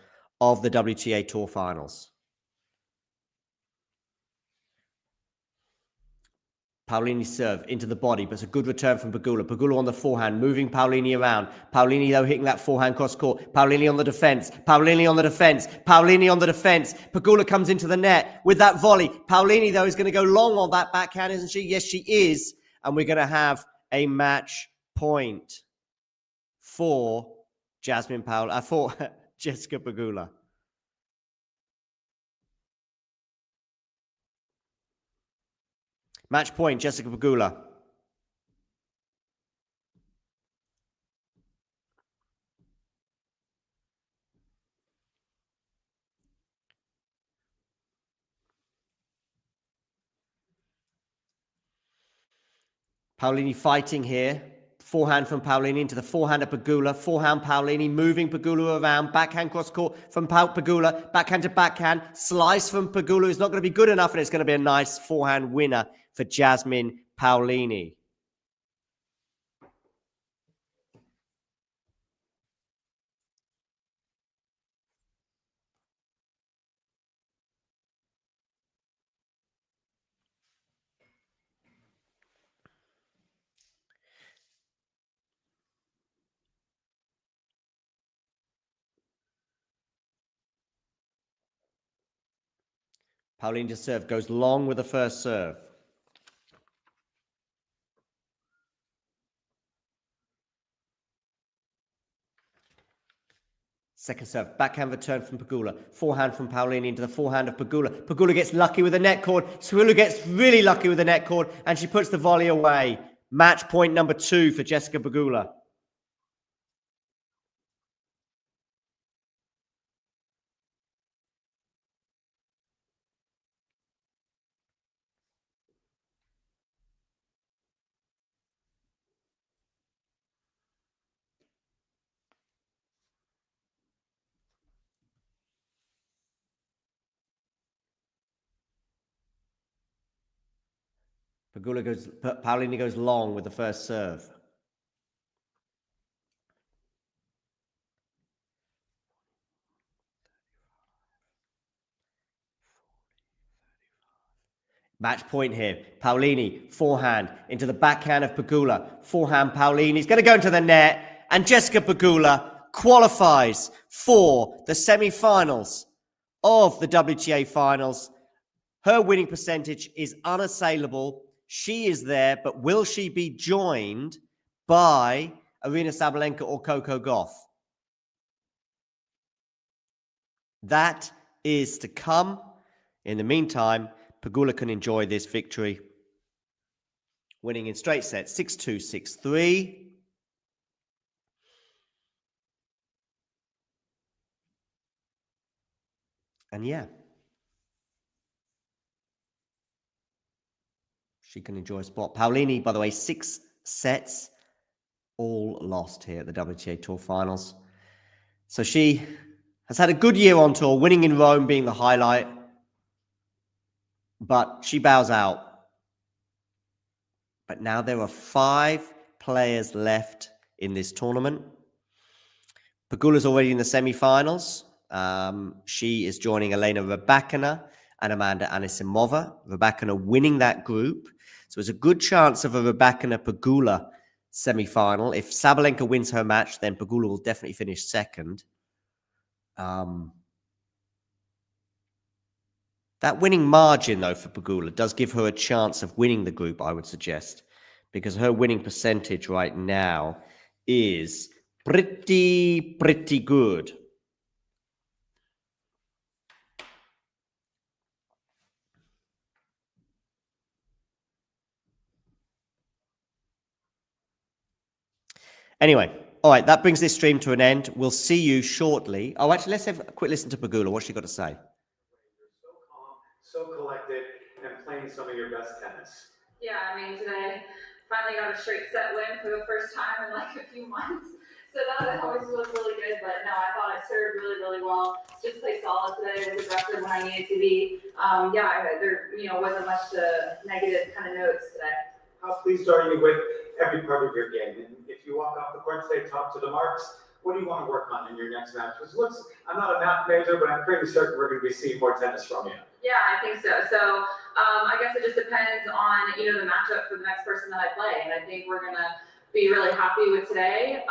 of the WTA Tour Finals. Paolini serve into the body, but it's a good return from Pegula. Pegula on the forehand, moving Paolini around. Paolini, though, hitting that forehand cross-court. Paolini on the defense. Paolini on the defense. Paolini on the defense. Pegula comes into the net with that volley. Paolini, though, is going to go long on that backhand, isn't she? Yes, she is. And we're going to have a match point for Jasmine Paolini, for Jessica Pegula. Match point, Jessica Pegula. Paolini fighting here. Forehand from Paolini into the forehand of Pegula. Forehand Paolini moving Pegula around. Backhand cross court from Pegula. Backhand to backhand. Slice from Pegula is not going to be good enough, and it's going to be a nice forehand winner for Jasmine Paolini. Paolini to serve, goes long with the first serve. Second serve, backhand return from Pegula. Forehand from Paolini into the forehand of Pegula. Pegula gets lucky with the net cord. Pegula gets really lucky with the net cord, and she puts the volley away. Match point number 2 for Jessica Pegula. Paolini goes long with the first serve. Match point here. Paolini, forehand into the backhand of Pegula. Forehand Paolini's going to go into the net, and Jessica Pegula qualifies for the semi-finals of the WTA Finals. Her winning percentage is unassailable. She is there, but will she be joined by Aryna Sabalenka or Coco Gauff? That is to come. In the meantime, Pegula can enjoy this victory, winning in straight sets 6-2, 6-3. And yeah, she can enjoy a spot. Paolini, by the way, 6 sets, all lost here at the WTA Tour Finals. So she has had a good year on tour, winning in Rome being the highlight. But she bows out. But now there are 5 players left in this tournament. Pegula's already in the semi-finals. She is joining Elena Rybakina and Amanda Anisimova. Rybakina winning that group. So there's a good chance of a Rybakina-Pegula semi-final. If Sabalenka wins her match, then Pegula will definitely finish second. That winning margin, though, for Pegula does give her a chance of winning the group, I would suggest, because her winning percentage right now is pretty good. Anyway, all right, that brings this stream to an end. We'll see you shortly. Oh, actually, let's have a quick listen to Pegula. What's she got to say? So collected and playing some of your best tennis. Yeah, I mean, today finally got a straight set win for the first time in like a few months. So that always was really good, but no, I thought I served really, really well. Just played solid today, was aggressive when I needed to be. There wasn't much negative kind of notes today. How pleased are you with every part of your game. And if you walk off the court today, talk to the marks. What do you want to work on in your next match? Because looks, I'm not a math major, but I'm pretty certain we're going to be seeing more tennis from you. Yeah, I think so. So I guess it just depends on, you know, the matchup for the next person that I play. And I think we're going to be really happy with today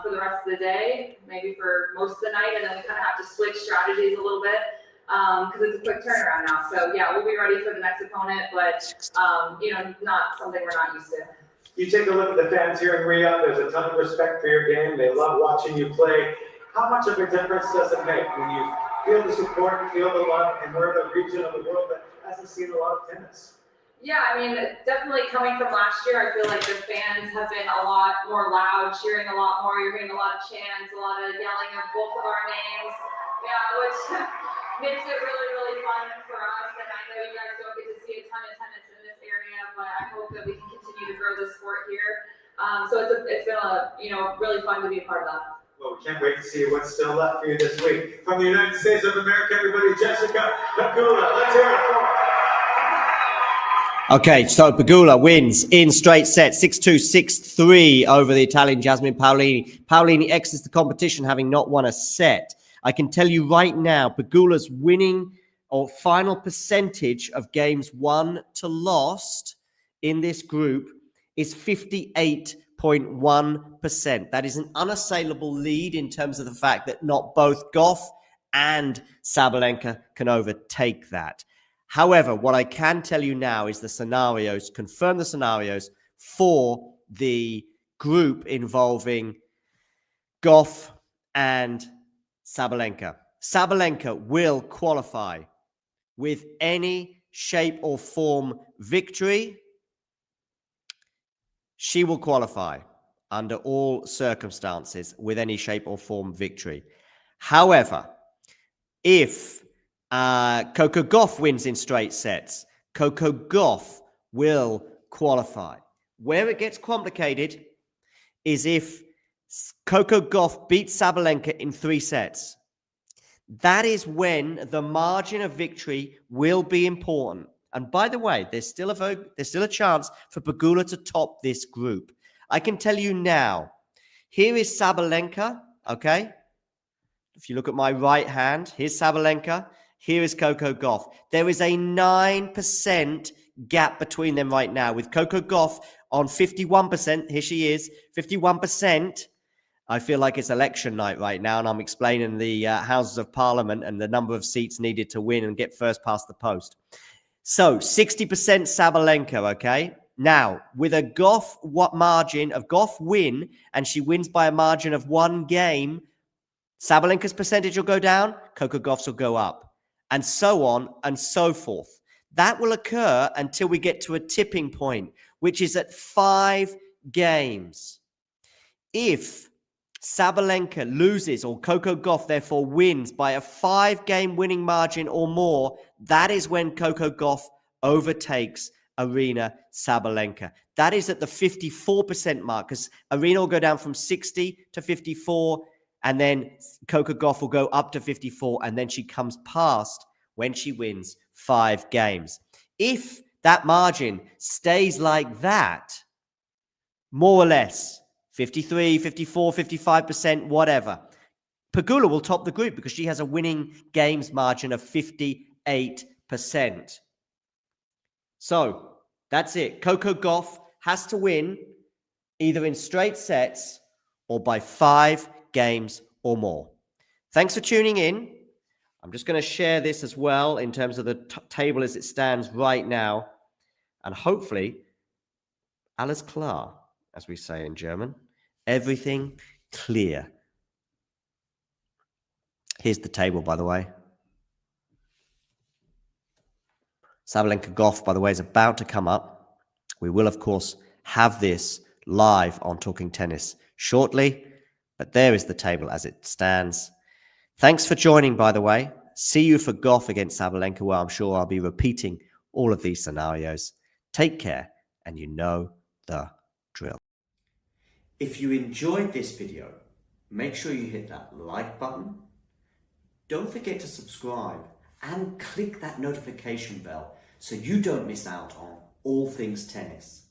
for the rest of the day, maybe for most of the night. And then we kind of have to switch strategies a little bit because it's a quick turnaround now. So yeah, we'll be ready for the next opponent, but you know, not something we're not used to. You take a look at the fans here in Riyadh, there's a ton of respect for your game. They love watching you play. How much of a difference does it make when you feel the support, feel the love, and we're the region of the world that hasn't seen a lot of tennis? Yeah, I mean, definitely coming from last year, I feel like the fans have been a lot more loud, cheering a lot more. You're hearing a lot of chants, a lot of yelling of both of our names. Yeah, which makes it really, really fun for us. And I know you guys don't get to see a ton of tennis in this area, but I hope that we can continue to grow the sport here. So it's been really fun to be a part of that. Well, we can't wait to see what's still left for you this week. From the United States of America, everybody, Jessica Pegula. Let's hear it for her. Okay, so Pegula wins in straight sets, 6-2, 6-3 over the Italian Jasmine Paolini. Paolini exits the competition having not won a set. I can tell you right now, Pegula's winning or final percentage of games won to lost in this group is 58.1%. That is an unassailable lead in terms of the fact that not both Goff and Sabalenka can overtake that. However, what I can tell you now is the scenarios, confirm the scenarios for the group involving Goff and Sabalenka. Sabalenka will qualify with any shape or form victory. She will qualify under all circumstances with any shape or form victory. However, if Coco Gauff wins in straight sets, Coco Gauff will qualify. Where it gets complicated is if Coco Gauff beats Sabalenka in 3 sets. That is when the margin of victory will be important. And by the way, there's still a chance for Pegula to top this group. I can tell you now, here is Sabalenka, okay? If you look at my right hand, here's Sabalenka. Here is Coco Gauff. There is a 9% gap between them right now, with Coco Gauff on 51%. Here she is, 51%. I feel like it's election night right now, and I'm explaining the Houses of Parliament and the number of seats needed to win and get first past the post. So 60% Sabalenka, okay? Now, with a Gauff margin of Gauff win, and she wins by a margin of 1 game, Sabalenka's percentage will go down, Coco Gauff's will go up. And so on and so forth. That will occur until we get to a tipping point, which is at 5 games. If Sabalenka loses or Coco Gauff therefore wins by a 5-game winning margin or more, that is when Coco Gauff overtakes Aryna Sabalenka. That is at the 54% mark, because Aryna will go down from 60 to 54, and then Coco Gauff will go up to 54, and then she comes past when she wins 5 games. If that margin stays like that, more or less, 53, 54, 55%, whatever, Pegula will top the group because she has a winning games margin of 58%. So that's it. Coco Gauff has to win either in straight sets or by 5 games or more. Thanks for tuning in. I'm just going to share this as well in terms of the table as it stands right now. And hopefully, alles klar, as we say in German. Everything clear. Here's the table, by the way. Sabalenka Gauff, by the way, is about to come up. We will, of course, have this live on Talking Tennis shortly. But there is the table as it stands. Thanks for joining, by the way. See you for Gauff against Sabalenka, where I'm sure I'll be repeating all of these scenarios. Take care, and you know the drill. If you enjoyed this video, make sure you hit that like button. Don't forget to subscribe and click that notification bell so you don't miss out on all things tennis.